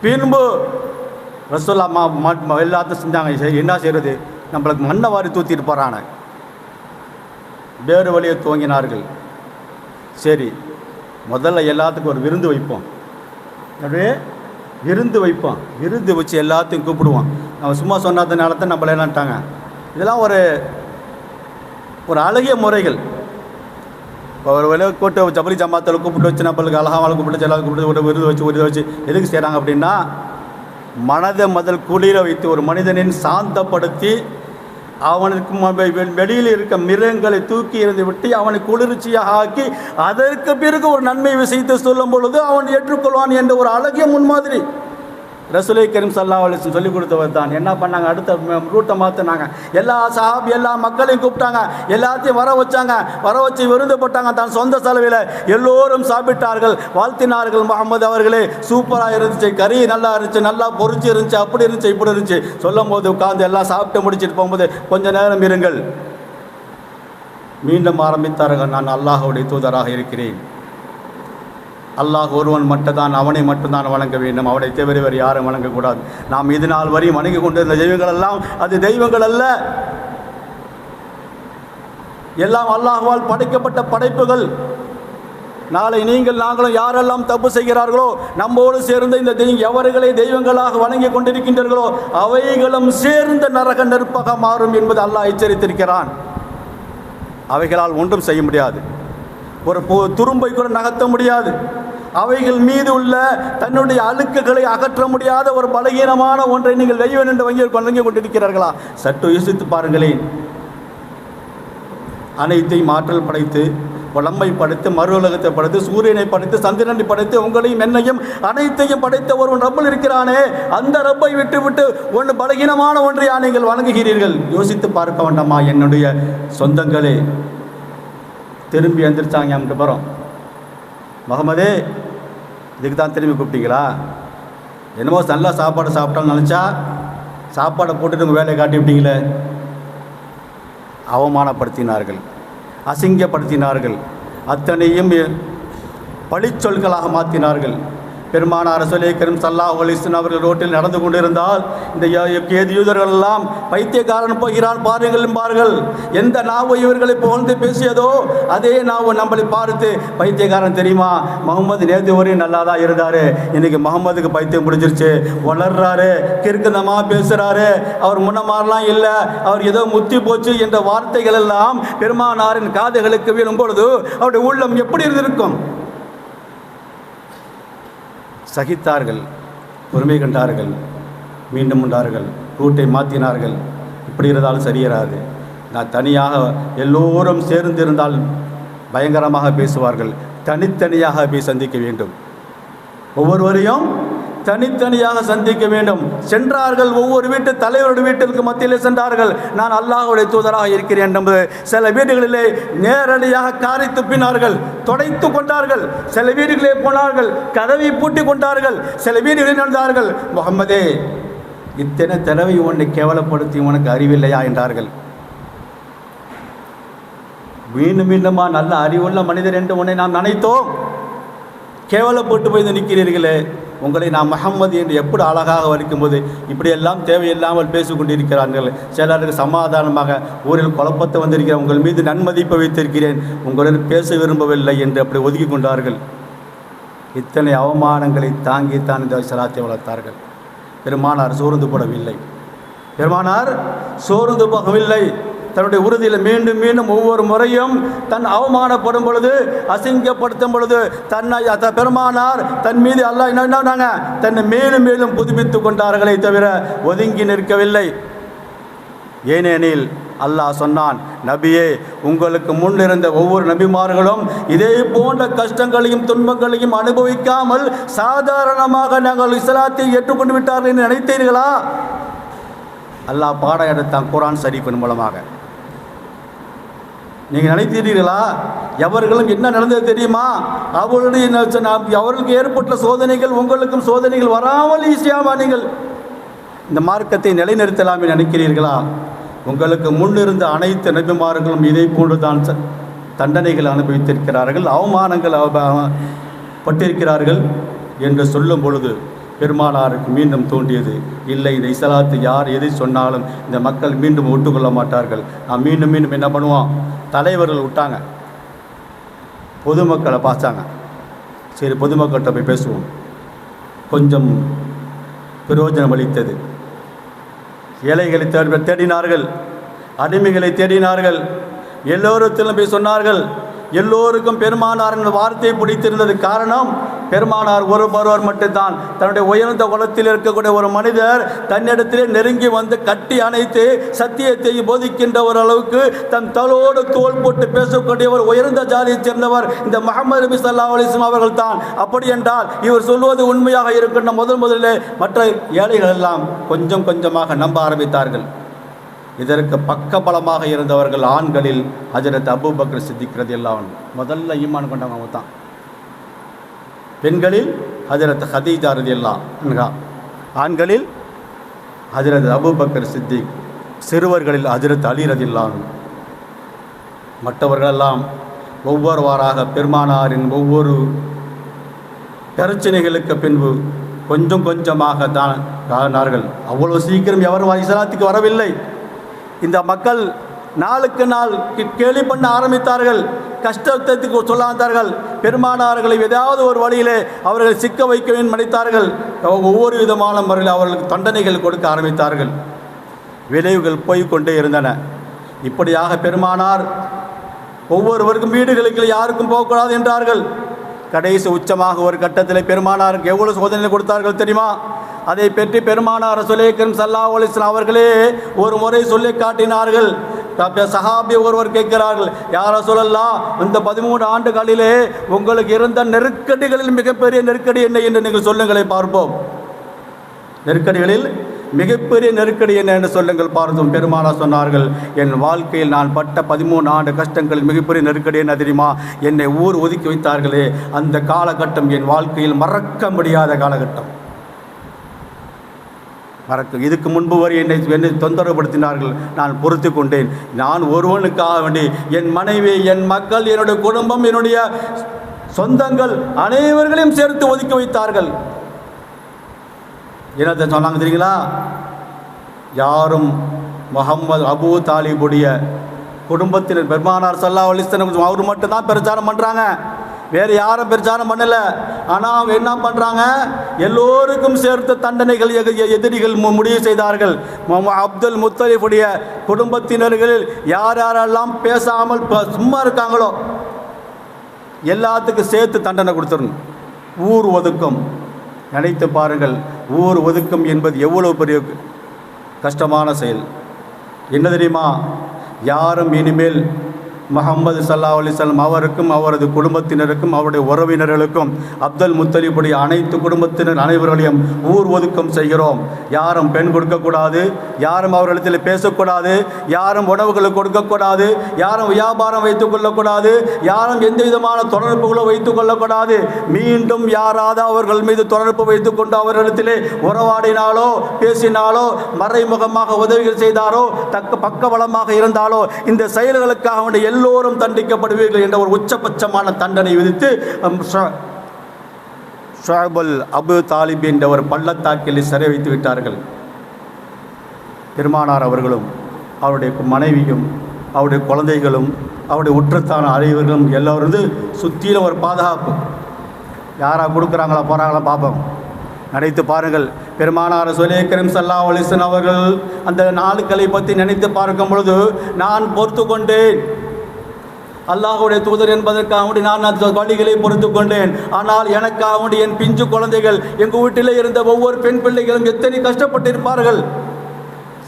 பின்பு ரசூல்லா எல்லாத்தையும் செஞ்சாங்க. என்ன செய்கிறது, நம்மளுக்கு மண்ணை வாரி தூத்திட்டு போகிறான, வேறு வழியை துவங்கினார்கள். சரி, முதல்ல எல்லாத்துக்கும் ஒரு விருந்து வைப்போம், அப்படியே விருந்து வைப்போம், விருந்து வச்சு எல்லாத்தையும் கூப்பிடுவோம். நம்ம சும்மா சொன்னதுனால தான் நம்மள என்னட்டாங்க. இதெல்லாம் ஒரு அழகிய முறைகள். இப்போ ஒரு விலை கூட்டு ஜபரி ஜமாத்தில் கூப்பிட்டு வச்சு நம்மளுக்கு அழகாமல் கூப்பிட்டு எல்லாரும் கூப்பிட்டு ஒரு விருது வச்சு எதுக்கு செய்கிறாங்க அப்படின்னா, மனதை முதல் குளிர வைத்து ஒரு மனிதனின் சாந்தப்படுத்தி அவனுக்கு வெளியில் இருக்க மிருகங்களை தூக்கி எறிந்து விட்டு அவனை குளிர்ச்சியாக ஆக்கி அதற்கு பிறகு ஒரு நன்மை விஷயத்தை சொல்லும் பொழுது அவன் ஏற்றுக்கொள்வான் என்ற ஒரு அழகிய முன்மாதிரி ரசூலே கரீம் ஸல்லல்லாஹு அலைஹி வஸல்லம் சொல்லிக் கொடுத்தவர் தான். என்ன பண்ணாங்க, அடுத்த ரூட்டை மாற்றினாங்க. எல்லா எல்லா மக்களையும் கூப்பிட்டாங்க, எல்லாத்தையும் வர வச்சு விருந்து போட்டாங்க. தான் சொந்த செலவில் எல்லோரும் சாப்பிட்டார்கள், வாழ்த்தினார்கள். முஹம்மது அவர்களே சூப்பராக இருந்துச்சு, கறி நல்லா இருந்துச்சு, நல்லா பொரிச்சு இருந்துச்சு, அப்படி இருந்துச்சு, இப்படி இருந்துச்சு சொல்லும் போது உட்காந்து எல்லாம் சாப்பிட்டு முடிச்சுட்டு போகும்போது கொஞ்ச நேரம் இருங்கள். மீண்டும் ஆரம்பித்தார்கள், நான் அல்லாஹ்வுடைய தூதராக இருக்கிறேன், அல்லாஹ் ஒருவன் மட்டும்தான், அவனை மட்டும்தான் வணங்க வேண்டும், அவனை தவிர வேறு யாரும் வணங்கக்கூடாது. நாம் இது நாள் வரையும் வணங்கி கொண்டிருந்த தெய்வங்கள் எல்லாம் அது தெய்வங்கள் அல்ல, எல்லாம் அல்லாஹ்வால் படைக்கப்பட்ட படைப்புகள். நாளை நாங்களும் யாரெல்லாம் தப்பு செய்கிறார்களோ நம்மோடு சேர்ந்த இந்த எவர்களை தெய்வங்களாக வணங்கி கொண்டிருக்கின்றார்களோ அவைகளும் சேர்ந்த நரக நெருப்பாக மாறும் என்பது அல்லாஹ் எச்சரித்திருக்கிறான். அவைகளால் ஒன்றும் செய்ய முடியாது, ஒரு துரும்பை கூட நகர்த்த முடியாது, அவைகள் மீது உள்ள தன்னுடைய அழுக்குகளை அகற்ற முடியாத ஒரு பலகீனமான ஒன்றை நீங்கள் தெய்வம் என்று வணங்கி கொண்டிருக்கிறார்களா? சற்று யோசித்து பாருங்களேன். அனைத்தையும் ஆற்றல் படைத்து நம்மை படைத்து மறு உலகத்தை படைத்து சூரியனை படைத்து சந்திரனை படைத்து உங்களையும் என்னையும் அனைத்தையும் படைத்த ஒருவன் ரப்பல் இருக்கிறானே, அந்த ரப்பை விட்டு ஒன்று பலகீனமான ஒன்றையா நீங்கள் வணங்குகிறீர்கள்? யோசித்து பார்க்க வேண்டாமா? என்னுடைய சொந்தங்களே திரும்பி எந்திரிச்சாங்க. அங்கே போகிறோம், முகமதே இதுக்கு தான் திரும்பி கூப்பிட்டீங்களா? என்னமோ நல்லா சாப்பாடு சாப்பிட்டான்னு நினச்சா சாப்பாடை போட்டுட்டு உங்கள் வேலையை காட்டி விட்டீங்களே. அவமானப்படுத்தினார்கள், அசிங்கப்படுத்தினார்கள், அத்தனையும் பழிச்சொற்களாக மாற்றினார்கள். பெருமானார் ரசூலே கரீம் ஸல்லல்லாஹு அலைஹி வஸல்லம் அவர்கள் ரோட்டில் நடந்து கொண்டிருந்தால் இந்த யூதர்கள் எல்லாம் பைத்தியக்காரன் போகிறான் பாருங்கள் என்பார்கள். எந்த நாவு இவர்களை புகழ்ந்து பேசியதோ அதே நாவு நம்மளை பார்த்து பைத்தியக்காரன் தெரியுமா, முகமது நேற்று வரையும் நல்லா தான் இருந்தார், இன்றைக்கி முகமதுக்கு பைத்தியம் பிடிச்சிருச்சு, வளர்றாரு, கிறுக்குந்தமாக பேசுகிறாரு, அவர் முன்ன மாதிரிலாம் இல்லை, அவர் ஏதோ முத்தி போச்சு என்ற வார்த்தைகள் எல்லாம் பெருமானாரின் காதுகளுக்கு விழும் பொழுது அவருடைய உள்ளம் எப்படி இருந்திருக்கும்? சகித்தார்கள், பொறுமை கண்டார்கள், மீண்டும் உண்டார்கள், ரூட்டை மாற்றினார்கள். இப்படி இருந்தாலும் சரியராது. நான் தனியாக எல்லோரும் சேர்ந்திருந்தால் பயங்கரமாக பேசுவார்கள். தனித்தனியாக போய் சந்திக்க வேண்டும், ஒவ்வொருவரையும் தனித்தனியாக சந்திக்க வேண்டும். சென்றார்கள், ஒவ்வொரு வீட்டு தலைவருடைய வீட்டிற்கு மத்தியிலே சென்றார்கள். நான் அல்லாஹ்வுடைய தூதராக இருக்கிறேன் என்பது. சில வீடுகளிலே நேரடியாக காரி துப்பினார்கள், தொடைத்து கொண்டார்கள். சில வீடுகளிலே போனார்கள், கதவை பூட்டி கொண்டார்கள். சில வீடுகளில் நடந்தார்கள், முகமதே இத்தனை தடவை உன்னை கேவலப்படுத்தி உனக்கு அறிவில்லையா என்றார்கள். மீண்டும் மீண்டுமா நல்ல அறிவுள்ள மனிதர் என்று உன்னை நாம் நினைத்தோம், கேவலப்பட்டு போய் நிற்கிறீர்களே, உங்களை நாம் முஹம்மது என்று எப்படி அழகாக வலிக்கும்போது இப்படியெல்லாம் தேவையில்லாமல் பேசிக்கொண்டிருக்கிறார்கள். சிலருக்கு சமாதானமாக ஊரில் குழப்பத்தை வந்திருக்கிறேன், உங்கள் மீது நன்மதிப்பை வைத்திருக்கிறேன், உங்களுடன் பேச விரும்பவில்லை என்று அப்படி ஒதுக்கி கொண்டார்கள். இத்தனை அவமானங்களை தாங்கித்தான் இந்த சலாத்தை வளர்த்தார்கள். பெருமானார் சோர்ந்து போடவில்லை, பெருமானார் சோர்ந்து போகவில்லை. தன்னுடைய உறுதியில் மீண்டும் மீண்டும் ஒவ்வொரு முறையும் தன் அவமானப்படும் பொழுது, அசிங்கப்படுத்தும் பொழுது தன்னை பெருமானார் தன் மீது அல்லாஹ் என்னன்னாங்க தன்னை மேலும் மேலும் புதுப்பித்து கொண்டார்களே தவிர ஒதுங்கி நிற்கவில்லை. ஏனெனில் அல்லாஹ் சொன்னான், நபியே உங்களுக்கு முன்னிருந்த ஒவ்வொரு நபிமார்களும் இதே போன்ற கஷ்டங்களையும் துன்பங்களையும் அனுபவிக்காமல் சாதாரணமாக நாங்கள் இஸ்லாத்தை ஏற்றுக்கொண்டு விட்டார்கள் என்று நினைத்தீர்களா? அல்லாஹ் பாடம் எடுத்தான் குர்ஆன் ஷரீஃபின் மூலமாக. நீங்கள் நினைத்தீர்களா? எவர்களும் என்ன நடந்தது தெரியுமா? அவர்களுக்கு ஏற்பட்ட சோதனைகள் உங்களுக்கும் சோதனைகள் வராமல் ஈஸியாக நீங்கள் இந்த மார்க்கத்தை நிலைநிறுத்தலாம் நினைக்கிறீர்களா? உங்களுக்கு முன்னிருந்த அனைத்து நபிமார்களும் இதை போன்றுதான் தண்டனைகள் அனுபவித்திருக்கிறார்கள், அவமானங்கள் பட்டிருக்கிறார்கள் என்று சொல்லும் பொழுது பெருமானாருக்கு மீண்டும் தோன்றியது, இல்லை இந்த இஸ்லாத்தை யார் எதை சொன்னாலும் இந்த மக்கள் மீண்டும் ஒட்டுக்கொள்ள மாட்டார்கள். நான் மீண்டும் மீண்டும் என்ன பண்ணுவோம், தலைவர்கள் விட்டாங்க, பொதுமக்களை பார்த்தாங்க. சரி பொதுமக்கள்கிட்ட போய் பேசுவோம். கொஞ்சம் பிரயோஜனம் அளித்தது. ஏழைகளை தேடினார்கள், அடிமைகளை தேடினார்கள், எல்லோருத்திலும் போய் சொன்னார்கள். எல்லோருக்கும் பெருமானாரின் வார்த்தையை பிடித்திருந்தது. காரணம், பெருமானார் ஒருவர் மட்டும்தான் தன்னுடைய உயர்ந்த குலத்தில் இருக்கக்கூடிய ஒரு மனிதர் தன்னிடத்திலே நெருங்கி வந்து கட்டி அணைத்து சத்தியத்தை போதிக்கின்ற ஒரு அளவுக்கு தன் தோளோடு தோள் போட்டு பேசக்கூடிய ஒரு உயர்ந்த ஜாதியைச் சேர்ந்தவர் இந்த முஹம்மது நபி ஸல்லல்லாஹு அலைஹி வஸல்லம் அவர்கள் தான். அப்படி என்றால் இவர் சொல்வது உண்மையாக இருக்கின்ற முதலிலே மற்ற ஏழைகள் எல்லாம் கொஞ்சம் கொஞ்சமாக நம்ப ஆரம்பித்தார்கள். இதற்கு பக்கபலமாக இருந்தவர்கள் ஆண்களில் ஹஜ்ரத் அபூபக்கர் சித்திக் ரலியல்லாஹு அன்ஹு முதல்ல ஈமான் கொண்டவங்க தான். பெண்களில் ஹஜ்ரத் ஹதீஜா ரலியல்லாஹு அன்ஹா, ஆண்களில் ஹஜ்ரத் அபூபக்கர் சித்திக், சிறுவர்களில் ஹஜ்ரத் அலி ரலியல்லாஹு அன்ஹு. மற்றவர்களெல்லாம் ஒவ்வொருவாறாக பெருமானாரின் ஒவ்வொரு பிரச்சனைகளுக்கு பின்பு கொஞ்சம் கொஞ்சமாக தான் காணார்கள். அவ்வளவு சீக்கிரம் எவரும் இஸ்லாத்துக்கு வரவில்லை. இந்த மக்கள் நாளுக்கு நாள் கேலி பண்ண ஆரம்பித்தார்கள், கஷ்டத்துக்கு சொல்ல வந்தார்கள். பெருமானார்களை ஏதாவது ஒரு வழியிலே அவர்கள் சிக்க வைக்க வேண்டும் நினைத்தார்கள். ஒவ்வொரு விதமான முறையில் அவர்களுக்கு தண்டனைகள் கொடுக்க ஆரம்பித்தார்கள். விளைவுகள் போய்கொண்டே இருந்தன. இப்படியாக பெருமானார் ஒவ்வொருவருக்கும் வீடுகளுக்கு யாருக்கும் போகக்கூடாது என்றார்கள். கடைசி உச்சமாக ஒரு கட்டத்தில் பெருமானாருக்கு எவ்வளவு சோதனை கொடுத்தார்கள் தெரியுமா? அதை பற்றி பெருமானார் ரசூலே கரீம் ஸல்லல்லாஹு அலைஹி வஸல்லம் அவர்களே ஒரு முறை சொல்லி காட்டினார்கள். சஹாபி ஒருவர் கேட்கிறார்கள், யார் ரசூலல்லாஹ், இந்த 13 ஆண்டுகளிலே உங்களுக்கு இருந்த நெருக்கடிகளில் மிகப்பெரிய நெருக்கடி என்ன என்று நீங்கள் சொல்லுங்களை பார்ப்போம். நெருக்கடிகளில் மிகப்பெரிய நெருக்கடி என்ன என்று சொல்லுங்கள் பார்த்தோம். பெருமானா சொன்னார்கள், என் வாழ்க்கையில் நான் பட்ட 13 ஆண்டு கஷ்டங்களில் மிகப்பெரிய நெருக்கடி என்ன தெரியுமா? என்னை ஊர் ஒதுக்கி வைத்தார்களே, அந்த காலகட்டம் என் வாழ்க்கையில் மறக்க முடியாத காலகட்டம். இதுக்கு முன்பு வரை என்னை தொந்தரவுபடுத்தினார்கள், நான் பொறுத்து கொண்டேன். நான் ஒருவனுக்காக வேண்டி என் மனைவி, என் மக்கள், என்னுடைய குடும்பம், என்னுடைய சொந்தங்கள் அனைவர்களையும் சேர்த்து ஒதுக்கி வைத்தார்கள். என்னத்தை சொன்னாங்க தெரியுங்களா? யாரும் முஹம்மது அபூ தாலிபுடைய குடும்பத்தினர் பெருமானார் ஸல்லல்லாஹு அலைஹி வஸல்லம் அவர் மட்டும்தான் பிரச்சாரம் பண்ணுறாங்க, வேறு யாரும் பிரச்சாரம் பண்ணலை. ஆனால் அவங்க என்ன பண்ணுறாங்க, எல்லோருக்கும் சேர்த்து தண்டனைகள் எதிரிகள் முடிவு செய்தார்கள். அப்துல் முத்தலிஃபுடைய குடும்பத்தினர்களில் யார் யாரெல்லாம் பேசாமல் சும்மா இருக்காங்களோ எல்லாத்துக்கும் சேர்த்து தண்டனை கொடுத்துடணும். ஊர் ஒதுக்கம், நினைத்து பாருங்கள், ஊர் ஒதுக்கம் என்பது எவ்வளோ பெரிய கஷ்டமான செயல். என்ன தெரியுமா? யாரும் இனிமேல் முஹம்மது ஸல்லல்லாஹு அலைஹி வஸல்லம் அவருக்கும் அவரது குடும்பத்தினருக்கும் அவருடைய உறவினர்களுக்கும் அப்துல் முத்தலிபுடைய அனைத்து குடும்பத்தினர் அனைவர்களையும் ஊர் ஒதுக்கம் செய்கிறோம். யாரும் பெண் கொடுக்கக்கூடாது, யாரும் அவர்களிடத்தில் பேசக்கூடாது, யாரும் உணவுகளை கொடுக்கக்கூடாது, யாரும் வியாபாரம் வைத்துக் கொள்ளக்கூடாது, யாரும் எந்த விதமான தொடர்புகளை வைத்துக் கொள்ளக்கூடாது. மீண்டும் யாராவது அவர்கள் மீது தொடர்பு வைத்துக் கொண்டு அவர்களிடத்திலே உறவாடினாலோ பேசினாலோ மறைமுகமாக உதவிகள் செய்தாரோ பக்கபலமாக இருந்தாலோ இந்த செயல்களுக்காக எல்லோரும் தண்டிக்கப்படுவீர்கள் என்ற ஒரு உச்சபட்சமான தண்டனை விதித்து ஷுஐபுல் அபூ தாலிப் என்ற ஒரு பள்ளத்தாக்கில் சிறை வைத்து விட்டார்கள். பெருமானார் அவர்களும் அவருடைய மனைவியும் அவருடைய குழந்தைகளும் அவருடைய உற்றத்தான அறிவர்களும் எல்லோரும் சுற்றிலும் ஒரு பாதுகாப்பு. யாராக கொடுக்குறாங்களா போகிறாங்களா பார்ப்போம். நினைத்து பாருங்கள், பெருமானார் ரசூலே கரீம் ஸல்லல்லாஹு அலைஹி வஸல்லம் அவர்கள் அந்த நாட்களை பற்றி நினைத்து பார்க்கும் பொழுது, நான் பொறுத்து கொண்டேன், அல்லாஹ்வுடைய தூதர் என்பதற்காக நான் அந்த வழிகளை பொறுத்து கொண்டேன். ஆனால் எனக்காக என் பிஞ்சு குழந்தைகள், எங்கள் வீட்டில் இருந்த ஒவ்வொரு பெண் பிள்ளைகளும் எத்தனை கஷ்டப்பட்டிருப்பார்கள்.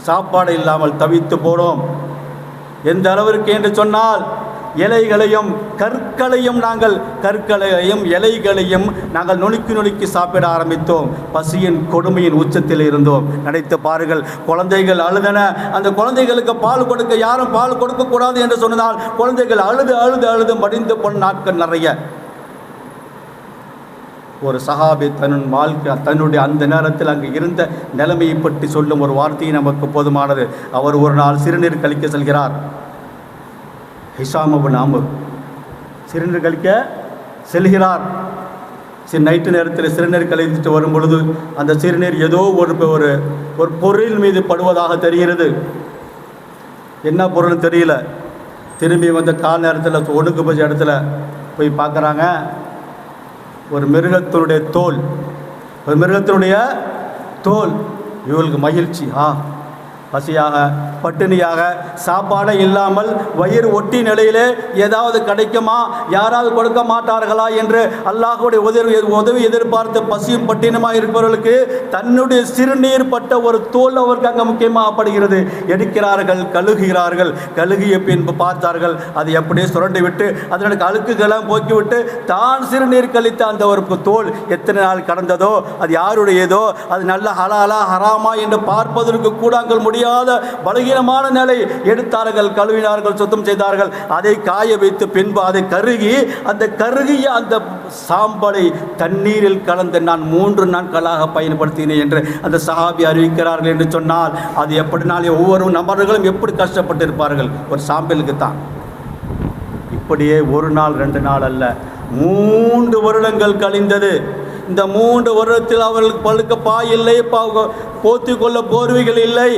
சாப்பாடு இல்லாமல் தவித்து போனோம். எந்த அளவிற்கு என்று சொன்னால், இலைகளையும் கற்களையும் இலைகளையும் நாங்கள் நுணுக்கி சாப்பிட ஆரம்பித்தோம். பசியின் கொடுமையின் உச்சத்தில் இருந்தோம். நினைத்து பாருங்கள், குழந்தைகள் அழுதன. அந்த குழந்தைகளுக்கு பால் கொடுக்க யாரும் பால் கொடுக்கக்கூடாது என்று சொன்னதால் குழந்தைகள் அழுது மடிந்து போன நாட்கள் நிறைய. ஒரு சஹாபி தன்னுடைய அந்த நேரத்தில் அங்கு இருந்த நிலைமையை பற்றி சொல்லும் ஒரு வார்த்தையை நமக்கு போதுமானது. அவர் ஒரு நாள் சிறுநீர் கழிக்க செல்கிறார். ஹிஷாம் இப்னு அம்ர் சிறுநீர் கழிக்க செல்கிறார். நைட்டு நேரத்தில் சிறுநீர் கழித்துட்டு வரும் பொழுது அந்த சிறுநீர் ஏதோ ஒரு பொருள் மீது படுவதாக தெரிகிறது. என்ன பொருள்னு தெரியல. திரும்பி வந்து கால் நேரத்தில் ஒடுக்கு போச்ச இடத்துல போய் பார்க்குறாங்க, ஒரு மிருகத்தினுடைய தோல். இவர்களுக்கு மகிழ்ச்சி, பசியாக பட்டினியாக சாப்பாடே இல்லாமல் வயிறு ஒட்டி நிலையிலே ஏதாவது கிடைக்குமா, யாராவது கொடுக்க மாட்டார்களா என்று அல்லாஹ்வுடைய உதவி எதிர்பார்த்து பசியும் பட்டினமாக இருப்பவர்களுக்கு தன்னுடைய சிறுநீர் பட்ட ஒரு தோல் அவருக்கு அங்கே முக்கியமாகப்படுகிறது. எடுக்கிறார்கள், கழுகுகிறார்கள். கழுகிய பின்பு பார்த்தார்கள், அது எப்படியே சுரண்டி விட்டு அதனுடைய அழுக்குகளாம் போக்கிவிட்டு தான் சிறுநீர் கழித்த அந்த ஒரு தோல் எத்தனை நாள் கடந்ததோ, அது யாருடையதோ, அது நல்ல ஹலாலா ஹராமா என்று பார்ப்பதற்கு கூட அங்கே முடியாது பலகீனமான நிலை. எடுத்தார்கள், கழுவினார்கள், சுத்தம் செய்தார்கள். அதை காய வைத்து பின்பு அதை அந்த கருகிய அந்த சாம்பலை தண்ணீரில் கலந்து நான் 3 நாட்களாக பயன்படுத்தினேன் என்று அந்த சஹாபி அறிவிக்கிறார்கள். என்று சொன்னால் அது எப்படினாலே ஒவ்வொரு நபர்களும் எப்படி கஷ்டப்பட்டிருப்பார்கள் ஒரு சாம்பலுக்கு தான். இப்படியே 1 நாள் 2 நாள் அல்ல, 3 வருடங்கள் கழிந்தது. இந்த 3 வருடத்தில் அவர்களுக்கு பழுக்க பாய் இல்லை, போத்திக்கொள்ள போர்வைகள் இல்லை,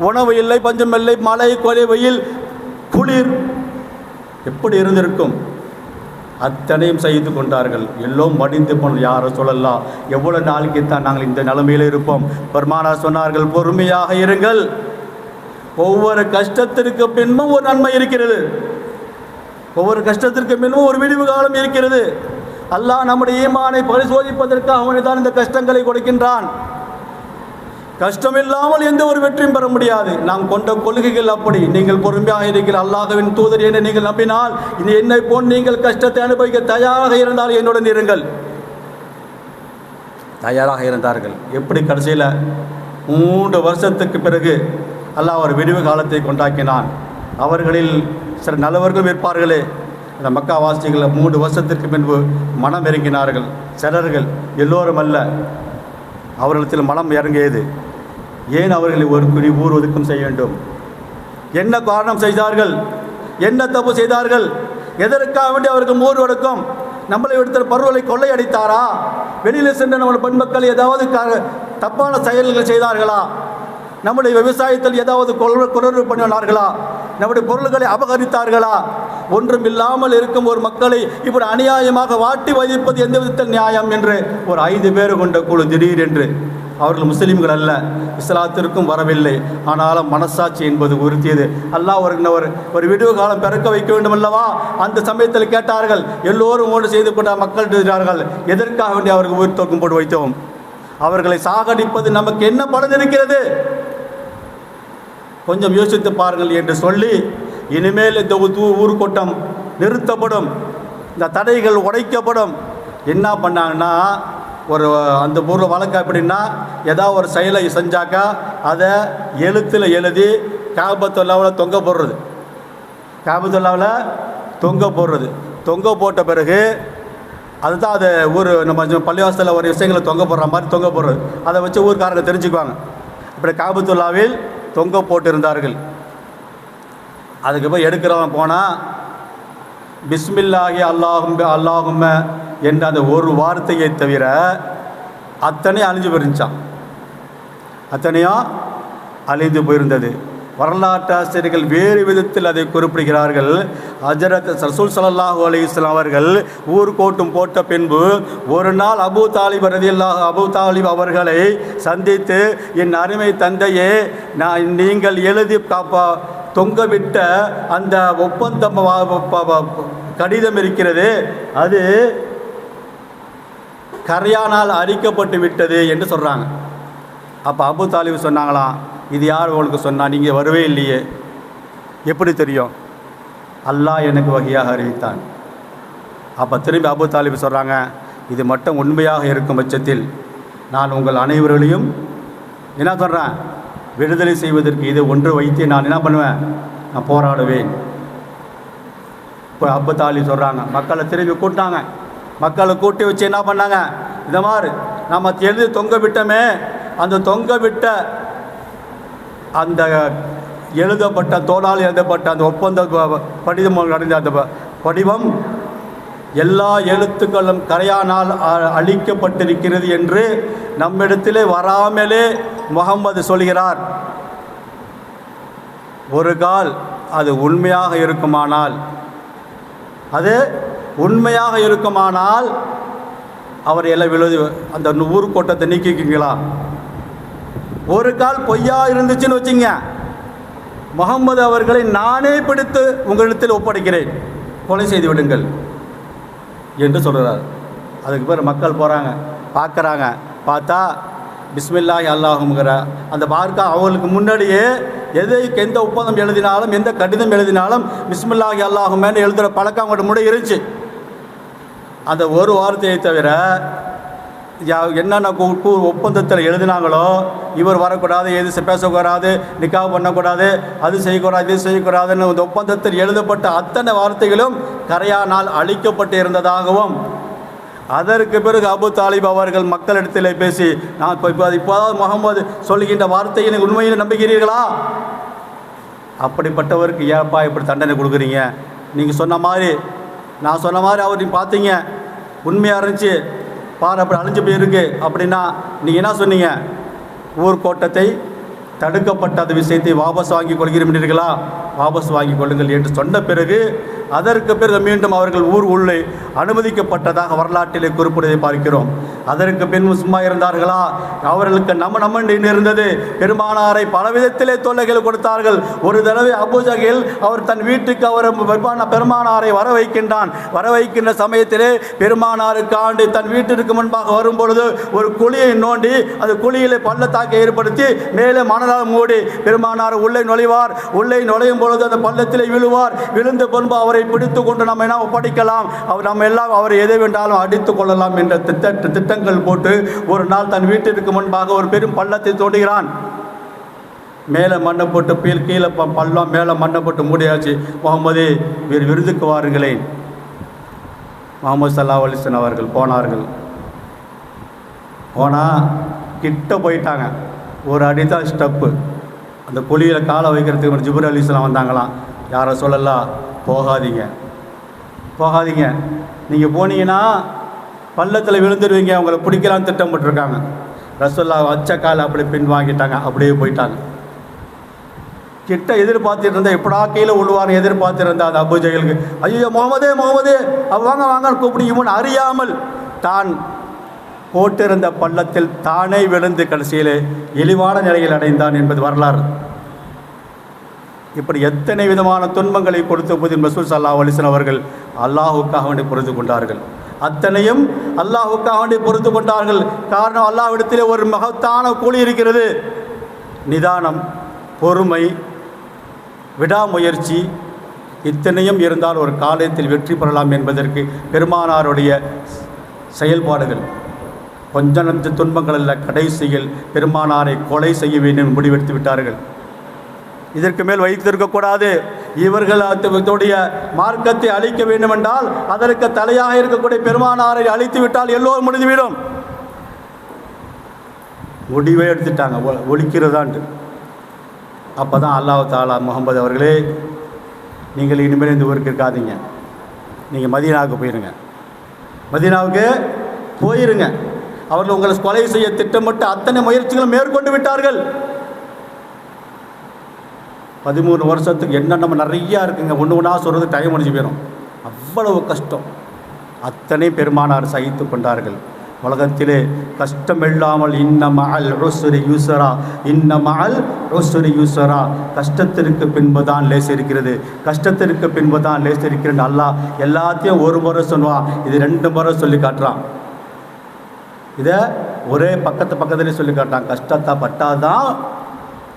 உணவு இல்லை, பஞ்சம் இல்லை, மழை, கொலை, வெயில், குளிர் எப்படி இருந்திருக்கும். அத்தனையும் செய்து கொண்டார்கள். எல்லோரும் மடிந்து போன. யாரை சொல்லலாம், எவ்வளோ நாளைக்கு தான் நாங்கள் இந்த நிலைமையில் இருப்போம். பெருமானார் சொன்னார்கள், பொறுமையாக இருங்கள், ஒவ்வொரு கஷ்டத்திற்கு பின்பும் ஒரு நன்மை இருக்கிறது, ஒவ்வொரு கஷ்டத்திற்கு பின்பும் ஒரு விடிவு காலம் இருக்கிறது. அல்லாஹ் நம்முடைய ஈமானை பரிசோதிப்பதற்காக அவனை தான் இந்த கஷ்டங்களை கொடுக்கின்றான். கஷ்டமில்லாமல் எந்த ஒரு வெற்றியும் பெற முடியாது. நாம் கொண்ட கொள்கைகள் அப்படி. நீங்கள் பொறுமையாக இருக்கிற அல்லாஹ்வின் தூதர் என நீங்கள் நம்பினால் என்னை போல் நீங்கள் கஷ்டத்தை அனுபவிக்க தயாராக இருந்தால் என்னுடன் இருங்கள். தயாராக இருந்தார்கள். எப்படி கடைசியில் 3 வருஷத்துக்கு பிறகு அல்லாஹ் ஒரு விடிவு காலத்தை கொண்டாக்கினான். அவர்களில் சில நல்லவர்களும் இருப்பார்களே, அந்த மக்காவாசிகள் 3 வருஷத்திற்கு பின்பு மனம் இறங்கினார்கள். சிலர்கள், எல்லோரும் அல்ல, அவர்களிடத்தில் மனம் இறங்கியது. ஏன் அவர்களை ஒரு குடி ஊர் ஒதுக்கம் செய்ய வேண்டும்? என்ன காரணம் செய்தார்கள்? என்ன தப்பு செய்தார்கள்? எதற்காக வேண்டி அவர்கள் ஊர் ஒடுக்கம்? நம்மளை எடுத்த பருவலை கொள்ளையடித்தாரா? வெளியில் சென்ற நம்ம பெண் மக்கள் ஏதாவது தப்பான செயல்கள் செய்தார்களா? நம்முடைய விவசாயத்தில் ஏதாவது குறைவு பண்ணினார்களா? நம்முடைய பொருள்களை அபகரித்தார்களா? ஒன்றும் இல்லாமல் இருக்கும் ஒரு மக்களை இப்படி அநியாயமாக வாட்டி வதைப்பது எந்த விதத்தில் நியாயம் என்று ஒரு 5 பேர் கொண்ட குழு திடீரென்று, அவர்கள் முஸ்லீம்கள் அல்ல, இஸ்லாத்திற்கும் வரவில்லை, ஆனாலும் மனசாட்சி என்பது உறுத்தியது. அல்லாஹ் ஒரு விடுவு காலம் பிறக்க வைக்க வேண்டும் அல்லவா? அந்த சமயத்தில் கேட்டார்கள். எல்லோரும் ஒன்று செய்து கொண்ட மக்கள் இருக்கிறார்கள். எதற்காக வேண்டி அவர்கள் உயிர் தோக்கம் போட்டு வைத்தோம்? அவர்களை சாகடிப்பது நமக்கு என்ன பலன் இருக்கிறது? கொஞ்சம் யோசித்து பாருங்கள் என்று சொல்லி, இனிமேல் இந்த ஊர்கூட்டம் நிறுத்தப்படும், இந்த தடைகள் உடைக்கப்படும். என்ன பண்ணாங்கன்னா, ஒரு அந்த ஊரில் வழக்கம் எப்படின்னா, ஏதாவது ஒரு செயலை செஞ்சாக்கா அதை எழுத்தில் எழுதி காபத்துல்லாவில் தொங்க போடுறது. காபத்துல்லாவில் தொங்க போடுறது. தொங்க போட்ட பிறகு அதுதான் அது ஊர் நம்ம பள்ளிவாசலில் ஒரு விஷயங்களை தொங்க போடுற மாதிரி தொங்க போடுறது. அதை வச்சு ஊர்க்காரங்க தெரிஞ்சுக்குவாங்க. இப்படி காபத்துல்லாவில் தொங்க போட்டிருந்தார்கள். அதுக்கு போய் எடுக்கிறவன் போனால் பிஸ்மில்லாஹி அல்லாஹும்ம என்ற அந்த ஒரு வார்த்தையை தவிர அத்தனையும் அழிஞ்சு போயிருந்துச்சான். அத்தனையும் அழிந்து போயிருந்தது. வரலாற்றாசிரியர்கள் வேறு விதத்தில் அதை குறிப்பிடுகிறார்கள். ஹஜ்ரத் ரசூல் ஸல்லல்லாஹு அலைஹி வஸல்லம் அவர்கள் ஊர்கோட்டம் போட்ட பின்பு ஒரு நாள் அபூ தாலிப் அவர்களை சந்தித்து, என் அருமை தந்தையே, நீங்கள் எழுதி தொங்கவிட்ட அந்த ஒப்பந்தம் கடிதம் இருக்கிறது, அது கரையானால் அரிக்கப்பட்டு விட்டது என்று சொல்கிறாங்க. அப்போ அபூ தாலிப் சொன்னாங்களாம், இது யார் உங்களுக்கு சொன்னால்? நீங்கள் வரவே இல்லையே, எப்படி தெரியும்? அல்லாஹ் எனக்கு வகையாக அறிவித்தான். அப்போ திரும்பி அபூ தாலிப் சொல்கிறாங்க, இது மட்டும் உண்மையாக இருக்கும் பட்சத்தில் நான் உங்கள் அனைவர்களையும் என்ன சொல்கிறேன், விடுதலை செய்வதற்கு இது ஒன்று வைத்து நான் என்ன பண்ணுவேன், நான் போராடுவேன். இப்போ அபூ தாலிப் சொல்கிறாங்க, மக்களை திரும்பி கூட்டினாங்க. மக்களை கூட்டி வச்சு என்ன பண்ணாங்க, இந்த மாதிரி நம்ம எழுதி தொங்க விட்டோமே, அந்த தொங்க விட்ட அந்த எழுதப்பட்ட தோளால் எழுதப்பட்ட அந்த ஒப்பந்த படிவம் அடைந்த அந்த படிவம் எல்லா எழுத்துக்களும் கரையானால் அழிக்கப்பட்டிருக்கிறது என்று நம்மிடத்திலே வராமலே முகம்மது சொல்கிறார். ஒரு கால் அது உண்மையாக இருக்குமானால் அவர் எல்லாம் விழுது அந்த ஊர்கோட்டத்தை நீக்கிக்குங்களா? ஒரு கால் பொய்யா இருந்துச்சுன்னு வச்சுங்க, முகம்மது அவர்களை நானே பிடித்து உங்களிடத்தில் ஒப்படைக்கிறேன், கொலை செய்து விடுங்கள் என்று சொல்கிறார். அதுக்கு பிறகு மக்கள் போகிறாங்க, பார்க்குறாங்க. பார்த்தா பிஸ்மில்லாஹி அல்லாஹுங்கிற அந்த பார்க்க அவங்களுக்கு முன்னாடியே எந்த ஒப்பந்தம் எழுதினாலும் எந்த கடிதம் எழுதினாலும் பிஸ்மில்லாஹி அல்லாஹுமேன்னு எழுதுகிற பழக்கம் அவங்கள்ட்ட முன்னாடி இருந்துச்சு. அந்த ஒரு வார்த்தையை தவிர என்னென்ன ஒப்பந்தத்தில் எழுதினாங்களோ, இவர் வரக்கூடாது, எது பேசக்கூடாது, நிக்காஹ் பண்ணக்கூடாது, அது செய்யக்கூடாது, இது செய்யக்கூடாதுன்னு அந்த ஒப்பந்தத்தில் எழுதப்பட்ட அத்தனை வார்த்தைகளும் கரையானால் அழிக்கப்பட்டு இருந்ததாகவும், அதற்கு பிறகு அபூ தாலிப் அவர்கள் மக்களிடத்தில் பேசி, நான் இப்போதாவது முகமது சொல்லுகின்ற வார்த்தையை உண்மையில் நம்புகிறீர்களா? அப்படிப்பட்டவருக்கு ஏப்பா இப்படி தண்டனை கொடுக்குறீங்க? நீங்கள் சொன்ன மாதிரி, நான் சொன்ன மாதிரி அவர் நீங்கள் பார்த்தீங்க, உண்மையாக இருந்துச்சு, பாரு அப்படி அழிஞ்சு போயிருக்கு அப்படின்னா நீங்கள் என்ன சொன்னீங்க? ஊர்கோட்டத்தை தடுக்கப்பட்ட அந்த விஷயத்தை வாபஸ் வாங்கி கொள்கிறீர்களா? வாபஸ் வாங்கி கொள்ளுங்கள் என்று சொன்ன பிறகு அதற்கு பிறகு மீண்டும் அவர்கள் ஊர் உள்ளே அனுமதிக்கப்பட்டதாக வரலாற்றிலே குறிப்பிடுவதை பார்க்கிறோம். அதற்கு பின் சும்மா இருந்தார்களா? அவர்களுக்கு நம்ம இருந்தது. பெருமானாரை பலவிதத்திலே தொல்லைகள் கொடுத்தார்கள். ஒரு தடவை அபூஜஹல் அவர் தன் வீட்டுக்கு அவர் பெருமானாரை வர வைக்கின்ற சமயத்திலே பெருமானாருக்காண்டு தன் வீட்டிற்கு முன்பாக வரும் பொழுது ஒரு குழியை நோண்டி அந்த குழியிலே பள்ளத்தாக்கை ஏற்படுத்தி மேலே மணலால் மூடி பெருமானார் உள்ளே நுழையும் பொழுது அந்த பள்ளத்திலே விழுந்த பின்பு அவரை பிடித்து கொண்டு நம்ம என்ன ஒப்படைக்கலாம், நம்ம எல்லாம் அவரை எதை வேண்டாலும் அடித்துக் கொள்ளலாம் என்ற திட்டங்கள் போட்டு ஒரு நாள் தன் வீட்டிற்கு முன்பாக ஒரு பெரும் பள்ளத்தை தோண்டுகிறான். மேலே மண்ணை போட்டு கீழே பள்ளம், மேலே மண்ணை போட்டு மூடியாச்சு. முகமதே விருதுக்கு வாருங்களேன். முகமது ஸல்லல்லாஹு அலைஹி வஸல்லம் அவர்கள் போனால் கிட்ட போயிட்டாங்க. ஒரு அடிதான் ஸ்டெப்பு. அந்த குழியில் காலை வைக்கிறதுக்கு ஜிப்ரீல் அலைஹிஸ்ஸலாம் வந்தாங்களாம். யாரை சொல்லலாம், போகாதீங்க, நீங்கள் போனீங்கன்னா பள்ளத்தில் விழுந்துருவீங்க, அவங்களை பிடிக்கலான்னு திட்டம் போட்டிருக்காங்க. ரசூலுல்லாஹ் வச்ச காலை அப்படி பின் வாங்கிட்டாங்க, அப்படியே போயிட்டாங்க. கிட்ட எதிர்பார்த்துட்டு இருந்தால் எப்படா கீழே விழுவான்னு எதிர்பார்த்துருந்தா அந்த அபூஜஹலுக்கு, ஐயோ முகமதே வாங்க கூப்பிடு. இவன் அறியாமல் தான் போட்டிருந்த பள்ளத்தில் தானே விழுந்து கடைசியில் இழிவான நிலையில் அடைந்தான் என்பது வரலாறு. இப்படி எத்தனை விதமான துன்பங்களை கொடுத்த போது ரசூல் ஸல்லல்லாஹு அலைஹி வஸல்லம் அவர்கள் அல்லாஹ்வுக்காக வேண்டி பொறுத்து கொண்டார்கள். அத்தனையும் அல்லாஹ்வுக்காக வேண்டி பொறுத்து கொண்டார்கள். காரணம், அல்லாஹ்விடத்திலே ஒரு மகத்தான கூலி இருக்கிறது. நிதானம், பொறுமை, விடாமுயற்சி, இத்தனையும் இருந்தால் ஒரு காலத்தில் வெற்றி பெறலாம் என்பதற்கு பெருமானாருடைய செயல்பாடுகள். கொஞ்ச நஞ்ச துன்பங்கள் அல்ல, கடைசியில் பெருமானாரை கொலை செய்ய வேண்டும் முடிவெடுத்து விட்டார்கள். இதற்கு மேல் வைத்திருக்கக்கூடாது. இவர்கள் அதனுடைய மார்க்கத்தை அழிக்க வேண்டுமென்றால் அதற்கு தலையாக இருக்கக்கூடிய பெருமானாரை அழித்து விட்டால் எல்லோரும் முடிந்துவிடும். முடிவே எடுத்துட்டாங்க, ஒழிக்கிறதான்ட்டு. அப்போ தான் அல்லாஹ் தஆலா முகமது அவர்களே, நீங்கள் இனிமேல் இந்த ஊருக்கு இருக்காதீங்க, நீங்கள் மதீனாவுக்கு போயிருங்க. அவர்கள் உங்களை கொலை செய்ய திட்டமிட்டு அத்தனை முயற்சிகளும் மேற்கொண்டு விட்டார்கள். 13 வருஷத்துக்கு நம்ம நிறையா இருக்குங்க, ஒன்று சொல்கிறது டைம் முடிஞ்சு போயிடும். அவ்வளவு கஷ்டம். அத்தனை பெருமானார் சகித்து கொண்டார்கள். உலகத்திலே கஷ்டம் இல்லாமல் இன்ன மஅல் உஸ்ரி யுஸ்ரா, கஷ்டத்திற்கு பின்புதான் லேஸ் இருக்கிறது, அல்லாஹ் எல்லாத்தையும் ஒரு முறை சொல்லுவான், இது 2 முறை சொல்லி காட்டுறான். இதை ஒரே பக்கத்துலேயே சொல்லி காட்டான். கஷ்டத்தை பட்டாதான்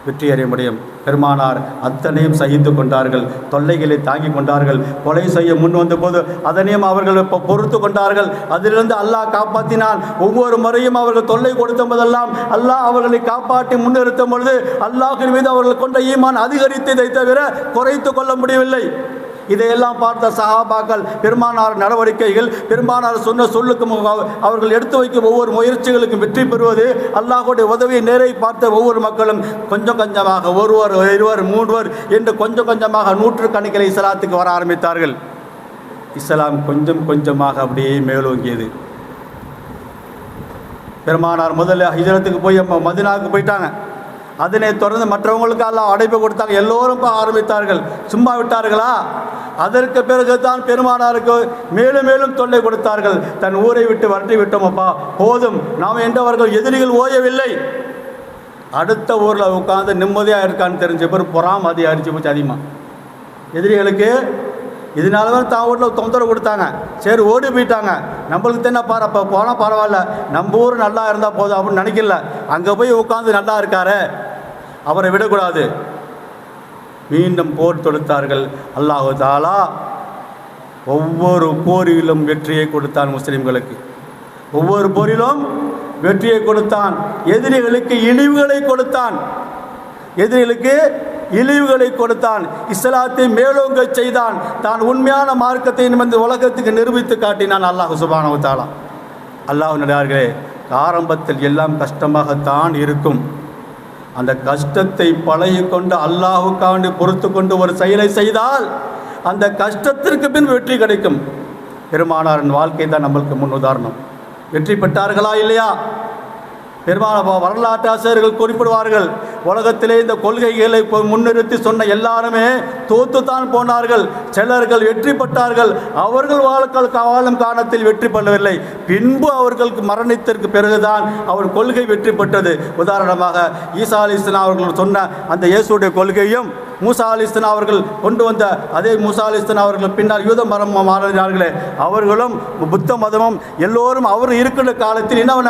வெற்றி அடைய முடியும். பெருமானார் அத்தனையும் சகித்து கொண்டார்கள், தொல்லைகளை தாங்கி கொண்டார்கள். கொலை செய்ய முன் வந்த போது அதனையும் அவர்கள் பொறுத்து கொண்டார்கள். அதிலிருந்து அல்லாஹ் காப்பாற்றினான். ஒவ்வொரு முறையும் அவர்கள் தொல்லை கொடுத்த போதெல்லாம் அல்லாஹ் அவர்களை காப்பாற்றி முன்னிறுத்தும் பொழுது அல்லாஹ்வின் மீது அவர்கள் கொண்ட ஈமான் அதிகரித்ததை தவிர குறைத்து கொள்ள முடியவில்லை. இதையெல்லாம் பார்த்த சஹாபாக்கள் பெருமானார் நடவடிக்கைகள், பெருமானார் சொன்ன சொல்லுக்கும் அவர்கள் எடுத்து வைக்கும் ஒவ்வொரு முயற்சிகளுக்கும் வெற்றி பெறுவது, அல்லாஹ்வுடைய உதவியை நேரை பார்த்த ஒவ்வொரு மக்களும் கொஞ்சம் கொஞ்சமாக 1 வர் 2 வர் 3 வர் என்று கொஞ்சமாக நூற்றுக்கணக்கில் இஸ்லாத்துக்கு வர ஆரம்பித்தார்கள். இஸ்லாம் கொஞ்சம் கொஞ்சமாக அப்படியே மேலோங்கியது. பெருமானார் முதல்ல ஹிஜ்ரத்துக்கு போய் மதீனாவுக்கு போயிட்டாங்க. அதனை தொடர்ந்து மற்றவங்களுக்கு அல்லாஹ் அடைப்பு கொடுத்தாங்க. எல்லோரும் ஆரம்பித்தார்கள். சும்மா விட்டார்களா? அதற்கு பிறகு தான் பெருமானாருக்கு மேலும் மேலும் தொல்லை கொடுத்தார்கள். தன் ஊரை விட்டு வரட்டி விட்டோமப்பா, போதும் நாம் என்றவர்கள் எதிரிகள் ஓயவில்லை. அடுத்த ஊரில் உட்காந்து நிம்மதியாக இருக்கான்னு தெரிஞ்ச பேர் பொறாம அடிச்சு போச்சு அதிகமாக எதிரிகளுக்கு. இதனால தான் தான் ஊரில் தொந்தரவு கொடுத்தாங்க. சரி ஓடி போயிட்டாங்க. நம்மளுக்கு தானே அப்போ போனால் பரவாயில்ல, நம்ம ஊர் நல்லா இருந்தால் போதும் அப்படின்னு நினைக்கல. அங்கே போய் உட்காந்து நல்லா இருக்காரு, அவரை விடக்கூடாது. மீண்டும் போர் தொடுத்தார்கள். அல்லாஹ் தஆலா ஒவ்வொரு போரிலும் வெற்றியை கொடுத்தான். முஸ்லிம்களுக்கு ஒவ்வொரு போரிலும் வெற்றியை கொடுத்தான். எதிரிகளுக்கு இழிவுகளை கொடுத்தான். இஸ்லாத்தை மேலோங்க செய்தான். தான் உண்மையான மார்க்கத்தை இந்த உலகத்துக்கு நிரூபித்து காட்டினான் அல்லாஹ் சுப்ஹானஹு வ தஆலா. அல்லாஹ்வினர்களே, ஆரம்பத்தில் எல்லாம் கஷ்டமாகத்தான் இருக்கும். அந்த கஷ்டத்தை பழகிக்கொண்டு அல்லாஹ்வுக்காண்டி பொறுத்து கொண்டு ஒரு செயலை செய்தால் அந்த கஷ்டத்திற்கு பின் வெற்றி கிடைக்கும். பெருமானாரின் வாழ்க்கை தான் நம்மளுக்கு முன் உதாரணம். வெற்றி பெற்றார்களா இல்லையா? பெருமானார் வரலாற்று ஆசிரியர்கள் குறிப்பிடுவார்கள், உலகத்திலே இந்த கொள்கைகளை முன்னிறுத்தி சொன்ன எல்லாருமே தோத்துத்தான் போனார்கள். சிலர்கள் வெற்றி பெற்றார்கள். அவர்கள் வாழும் காலத்தில் வெற்றி பெறவில்லை. பின்பு அவர்களுக்கு மரணத்திற்கு பிறகுதான் அவர் கொள்கை வெற்றி பெற்றது. உதாரணமாக ஈசா அலைஹிஸ்ஸலாம் அவர்கள் சொன்ன அந்த இயேசுடைய கொள்கையும், மூசா அலைஹிஸ்ஸலாம் அவர்கள் கொண்டு வந்த அதே மூசா அலைஹிஸ்ஸலாம் அவர்கள் பின்னால் யூத மதம் மாறினார்களே, அவர்களும் புத்த மதமும் எல்லோரும் அவர் இருக்கின்ற காலத்தில் என்னவன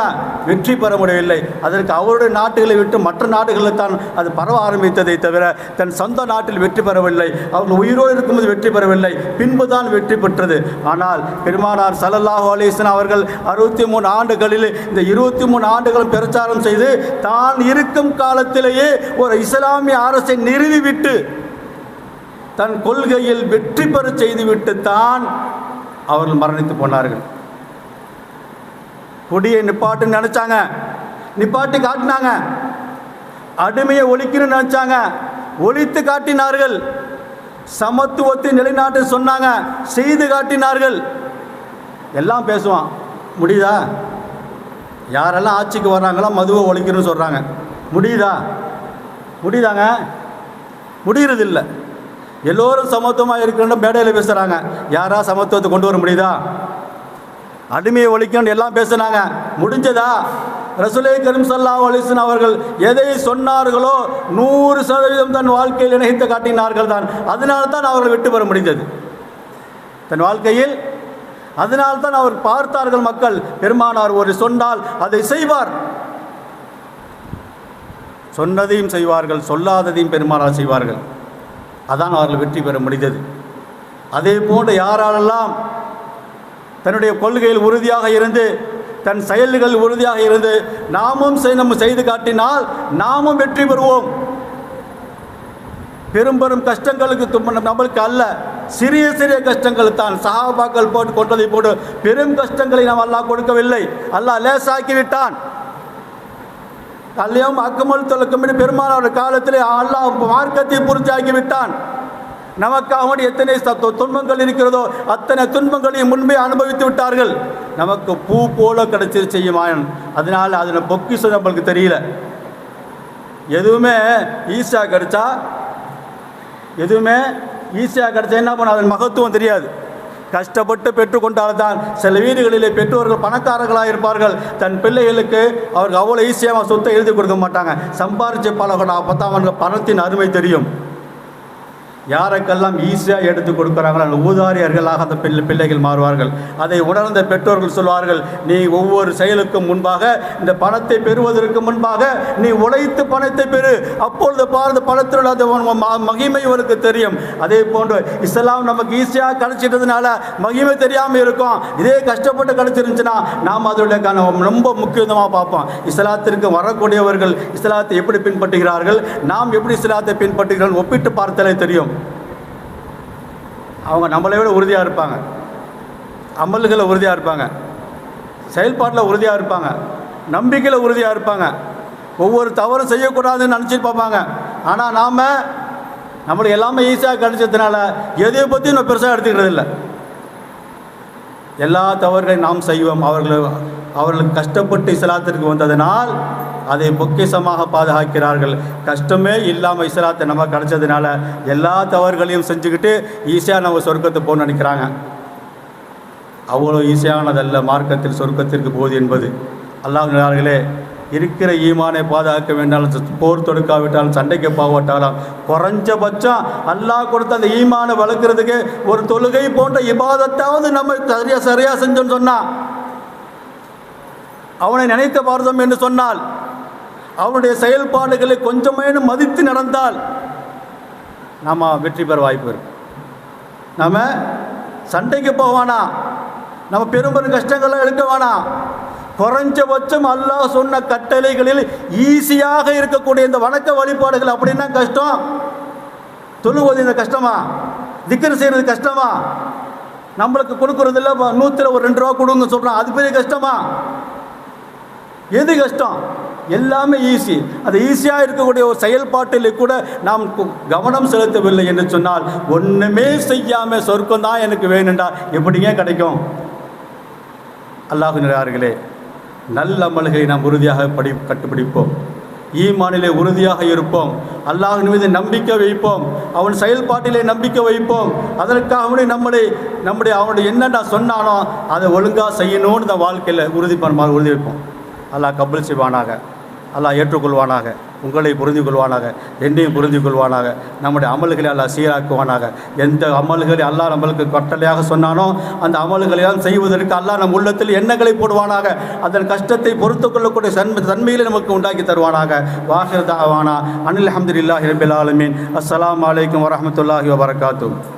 வெற்றி பெற முடியவில்லை. அதற்கு அவருடைய நாட்டுகளை விட்டு மற்ற நாடுகளில் தான் அது பரவ ஆரம்பித்ததை தவிர தன் சொந்த நாட்டில் வெற்றி பெறவில்லை. அவர்கள் உயிரோடு இருக்கும்போது வெற்றி பெறவில்லை, பின்புதான் வெற்றி பெற்றது. ஆனால் பெருமானார் ஸல்லல்லாஹு அலைஹி வஸல்லம் அவர்கள் 63 ஆண்டுகளில் இந்த 23 ஆண்டுகளும் பிரச்சாரம் செய்து தான் இருக்கும் காலத்திலேயே ஒரு இஸ்லாமிய அரசை நிறுவிவிட்டு தன் கொள்கையில் வெற்றி பெற செய்துவிட்டு தான் அவர்கள் மரணித்து போனார்கள். கொடியை நிப்பாட்டுன்னு நினைச்சாங்க, நிப்பாட்டி காட்டினாங்க. அடிமையை ஒழிக்கணும்னு நினைச்சாங்க, ஒழித்து காட்டினார்கள். சமத்துவத்தை நிலைநாட்டு சொன்னாங்க, செய்து காட்டினார்கள். எல்லாம் பேசுவான், முடியுதா? யாரெல்லாம் ஆட்சிக்கு வர்றாங்களோ மதுவை ஒழிக்கணும்னு சொல்கிறாங்க, முடியுதா? முடியுதாங்க? முடியறதில்லை. எல்லோரும் சமத்துவமாக இருக்கிற மேடையில் பேசுகிறாங்க, யாரா சமத்துவத்தை கொண்டு வர முடியுதா? அடிமையை ஒழிக்கணும்னு எல்லாம் பேசுனாங்க, முடிஞ்சதா? ரசூலே கரீம் ஸல்லல்லாஹு அலைஹி வஸல்லம் அவர்கள் எதை சொன்னார்களோ 100% தன் வாழ்க்கையில் இணைத்து காட்டினார்கள் தான். அதனால தான் அவர்கள் வெற்றி பெற முடிந்தது தன் வாழ்க்கையில். அதனால்தான் அவர் பார்த்தார்கள் மக்கள், பெருமானார் ஒரு சொன்னால் அதை செய்வார். சொன்னதையும் செய்வார்கள், சொல்லாததையும் பெருமானார் செய்வார்கள். அதான் அவர்கள் வெற்றி பெற முடிந்தது. அதே போன்று யாரெல்லாம் தன்னுடைய கொள்கையில் உறுதியாக இருந்து தன் செயல்கள் உறுதியாக இருந்து நாமும் நம்ம செய்து காட்டினால் நாமும் வெற்றி பெறுவோம். பெரும் பெரும் கஷ்டங்களுக்கு நம்மளுக்கு அல்ல, சிறிய சிறிய கஷ்டங்கள் தான். சஹாபாக்கள் போட்டு கொண்டதை போட்டு பெரும் கஷ்டங்களை நாம் அல்லாஹ் கொடுக்கவில்லை, அல்லாஹ் லேசாக்கி விட்டான். அல்லையும் அக்கமல் தொலைக்கும் பெருமானார் காலத்திலே அல்லாஹ் மார்க்கத்தை பூர்த்தியாக்கி விட்டான். நமக்காக எத்தனை துன்பங்கள் இருக்கிறதோ அத்தனை துன்பங்களையும் முன்பே அனுபவித்து விட்டார்கள். நமக்கு பூ போல கிடைச்சி செய்யுமாயன். அதனால் அதில் பொக்கிஷம் நம்மளுக்கு தெரியல. எதுவுமே ஈஸியாக கிடைச்சா என்ன பண்ண அதன் மகத்துவம் தெரியாது. கஷ்டப்பட்டு பெற்றுக்கொண்டால்தான். சில வீடுகளிலே பெற்றோர்கள் பணக்காரர்களாக இருப்பார்கள், தன் பிள்ளைகளுக்கு அவர்கள் அவ்வளோ ஈஸியாக சொத்தை எழுதி கொடுக்க மாட்டாங்க. சம்பாரிச்சு பழகணும், அப்போ தான் அவனுக்கு பணத்தின் அருமை தெரியும். யாருக்கெல்லாம் ஈஸியாக எடுத்து கொடுக்குறாங்களோ அந்த ஊதாரியர்களாக அந்த பிள்ளைகள் மாறுவார்கள். அதை உணர்ந்த பெற்றோர்கள் சொல்வார்கள், நீ ஒவ்வொரு செயலுக்கும் முன்பாக இந்த பணத்தை பெறுவதற்கு முன்பாக நீ உழைத்து பணத்தை பெறு, அப்பொழுது பார்த்து பணத்தில் அந்த மகிமை உனக்கு தெரியும். அதே போன்று இஸ்லாம் நமக்கு ஈஸியாக கிடைச்சிட்டதுனால மகிமை தெரியாமல் இருக்கும். இதே கஷ்டப்பட்டு கிடைச்சிருந்துச்சுன்னா நாம் அதோடைய ரொம்ப முக்கியத்துவமாக பார்ப்போம். இஸ்லாத்திற்கு வரக்கூடியவர்கள் இஸ்லாத்தை எப்படி பின்பற்றுகிறார்கள், நாம் எப்படி இஸ்லாத்தை பின்பற்றுகிறோம் ஒப்பிட்டு பார்த்தாலே தெரியும். அவங்க நம்மளை விட உறுதியாக இருப்பாங்க, அமல்களில் உறுதியாக இருப்பாங்க, செயல்பாட்டில் உறுதியாக இருப்பாங்க, நம்பிக்கையில் உறுதியாக இருப்பாங்க, ஒவ்வொரு தவறும் செய்யக்கூடாதுன்னு நினச்சிட்டு பார்ப்பாங்க. ஆனால் நாம் நம்மளுக்கு எல்லாமே ஈஸியாக கிடைச்சதுனால எதை பற்றியும் நம்ம பெருசாக எடுத்துக்கிறது இல்லை. எல்லா தவறுகளையும் நாம் செய்வோம். அவர்களுக்கு கஷ்டப்பட்டு இஸ்லாத்திற்கு வந்ததனால் அதை பொக்கிஷமாக பாதுகாக்கிறார்கள். கஷ்டமே இல்லாமல் இஸ்லாத்தை நம்ம கிடைச்சதுனால எல்லா தவறுகளையும் செஞ்சுக்கிட்டு ஈஸியாக நம்ம சொர்க்கத்தை போக நினைக்கிறாங்க. அவ்வளோ ஈஸியானதல்ல மார்க்கத்தில் சொர்க்கத்திற்கு போகுது என்பது. அல்லாஹ்வினார்களே, இருக்கிற ஈமானை பாதுகாக்க வேண்டாலும், போர் தொடுக்காவிட்டாலும், சண்டைக்கு போகவிட்டாலும், குறைஞ்சபட்சம் அல்லாஹ் கொடுத்த அந்த ஈமானை வளர்க்குறதுக்கு ஒரு தொழுகை போன்ற இபாதத்தாவது நம்ம சரியாக செஞ்சோன்னு சொன்னால், அவனை நினைத்து பார்த்தோம் என்று சொன்னால், அவனுடைய செயல்பாடுகளை கொஞ்சமேனும் மதித்து நடந்தால் நாம் வெற்றி பெற வாய்ப்பு இருக்கு. நம்ம சண்டைக்கு போவானா, நம்ம பெரும் பெரும் கஷ்டங்கள்லாம் எடுக்க வேணாம். குறைஞ்சபட்சம் அல்லாஹ் சொன்ன கட்டளைகளில் ஈஸியாக இருக்கக்கூடிய இந்த வணக்க வழிபாடுகள் அப்படின்னா கஷ்டம். தொழுவது இந்த கஷ்டமா, திக்ர் செய்கிறது கஷ்டமா, நம்மளுக்கு கொடுக்குறதில்ல 100ல் ஒரு 2 ரூபா கொடுங்க சொல்கிறான், அது பெரிய கஷ்டமா? எது கஷ்டம்? எல்லாமே ஈஸி. அது ஈஸியாக இருக்கக்கூடிய ஒரு செயல்பாட்டில் கூட நாம் கவனம் செலுத்தவில்லை என்று சொன்னால், ஒன்றுமே செய்யாமல் சொர்க்கம் தான் எனக்கு வேணுண்டா எப்படிங்க கிடைக்கும்? அல்லாஹ்வினார்களே, நல்ல அமல்களை நாம் உறுதியாக கட்டுப்பிடிப்போம். ஈமானிலே உறுதியாக இருப்போம், அல்லாஹ்வின் மீது நம்பிக்கை வைப்போம், அவன் செயல்பாட்டிலே நம்பிக்கை வைப்போம். அதற்காக நம்முடைய அவனுடைய என்னென்ன சொன்னானோ அதை ஒழுங்காக செய்யணும்னு இந்த வாழ்க்கையில் உறுதி வைப்போம். அல்லாஹ் கபூல் செய்வானாக, அல்லாஹ் ஏற்றுக்கொள்வானாக, உங்களை புரிந்து கொள்வானாக, என்னையும் புரிந்து கொள்வானாக. நம்முடைய அமல்களை அல்லாஹ் சீராக்குவானாக. எந்த அமல்களை அல்லாஹ் நம்மளுக்கு கட்டளையாக சொன்னானோ அந்த அமல்களை எல்லாம் செய்வதற்கு அல்லாஹ் நம் உள்ளத்தில் எண்ணங்களை போடுவானாக. அதன் கஷ்டத்தை பொறுத்து கொள்ளக்கூடிய தன்மைகளை நமக்கு உண்டாக்கி தருவானாக. வாஹிர் தாவானா அனில் அல்ஹம்துலில்லாஹி ரப்பில் ஆலமீன். அஸ்ஸலாமு அலைக்கும் வரஹ்மத்துல்லாஹி வபரகாத்துஹு.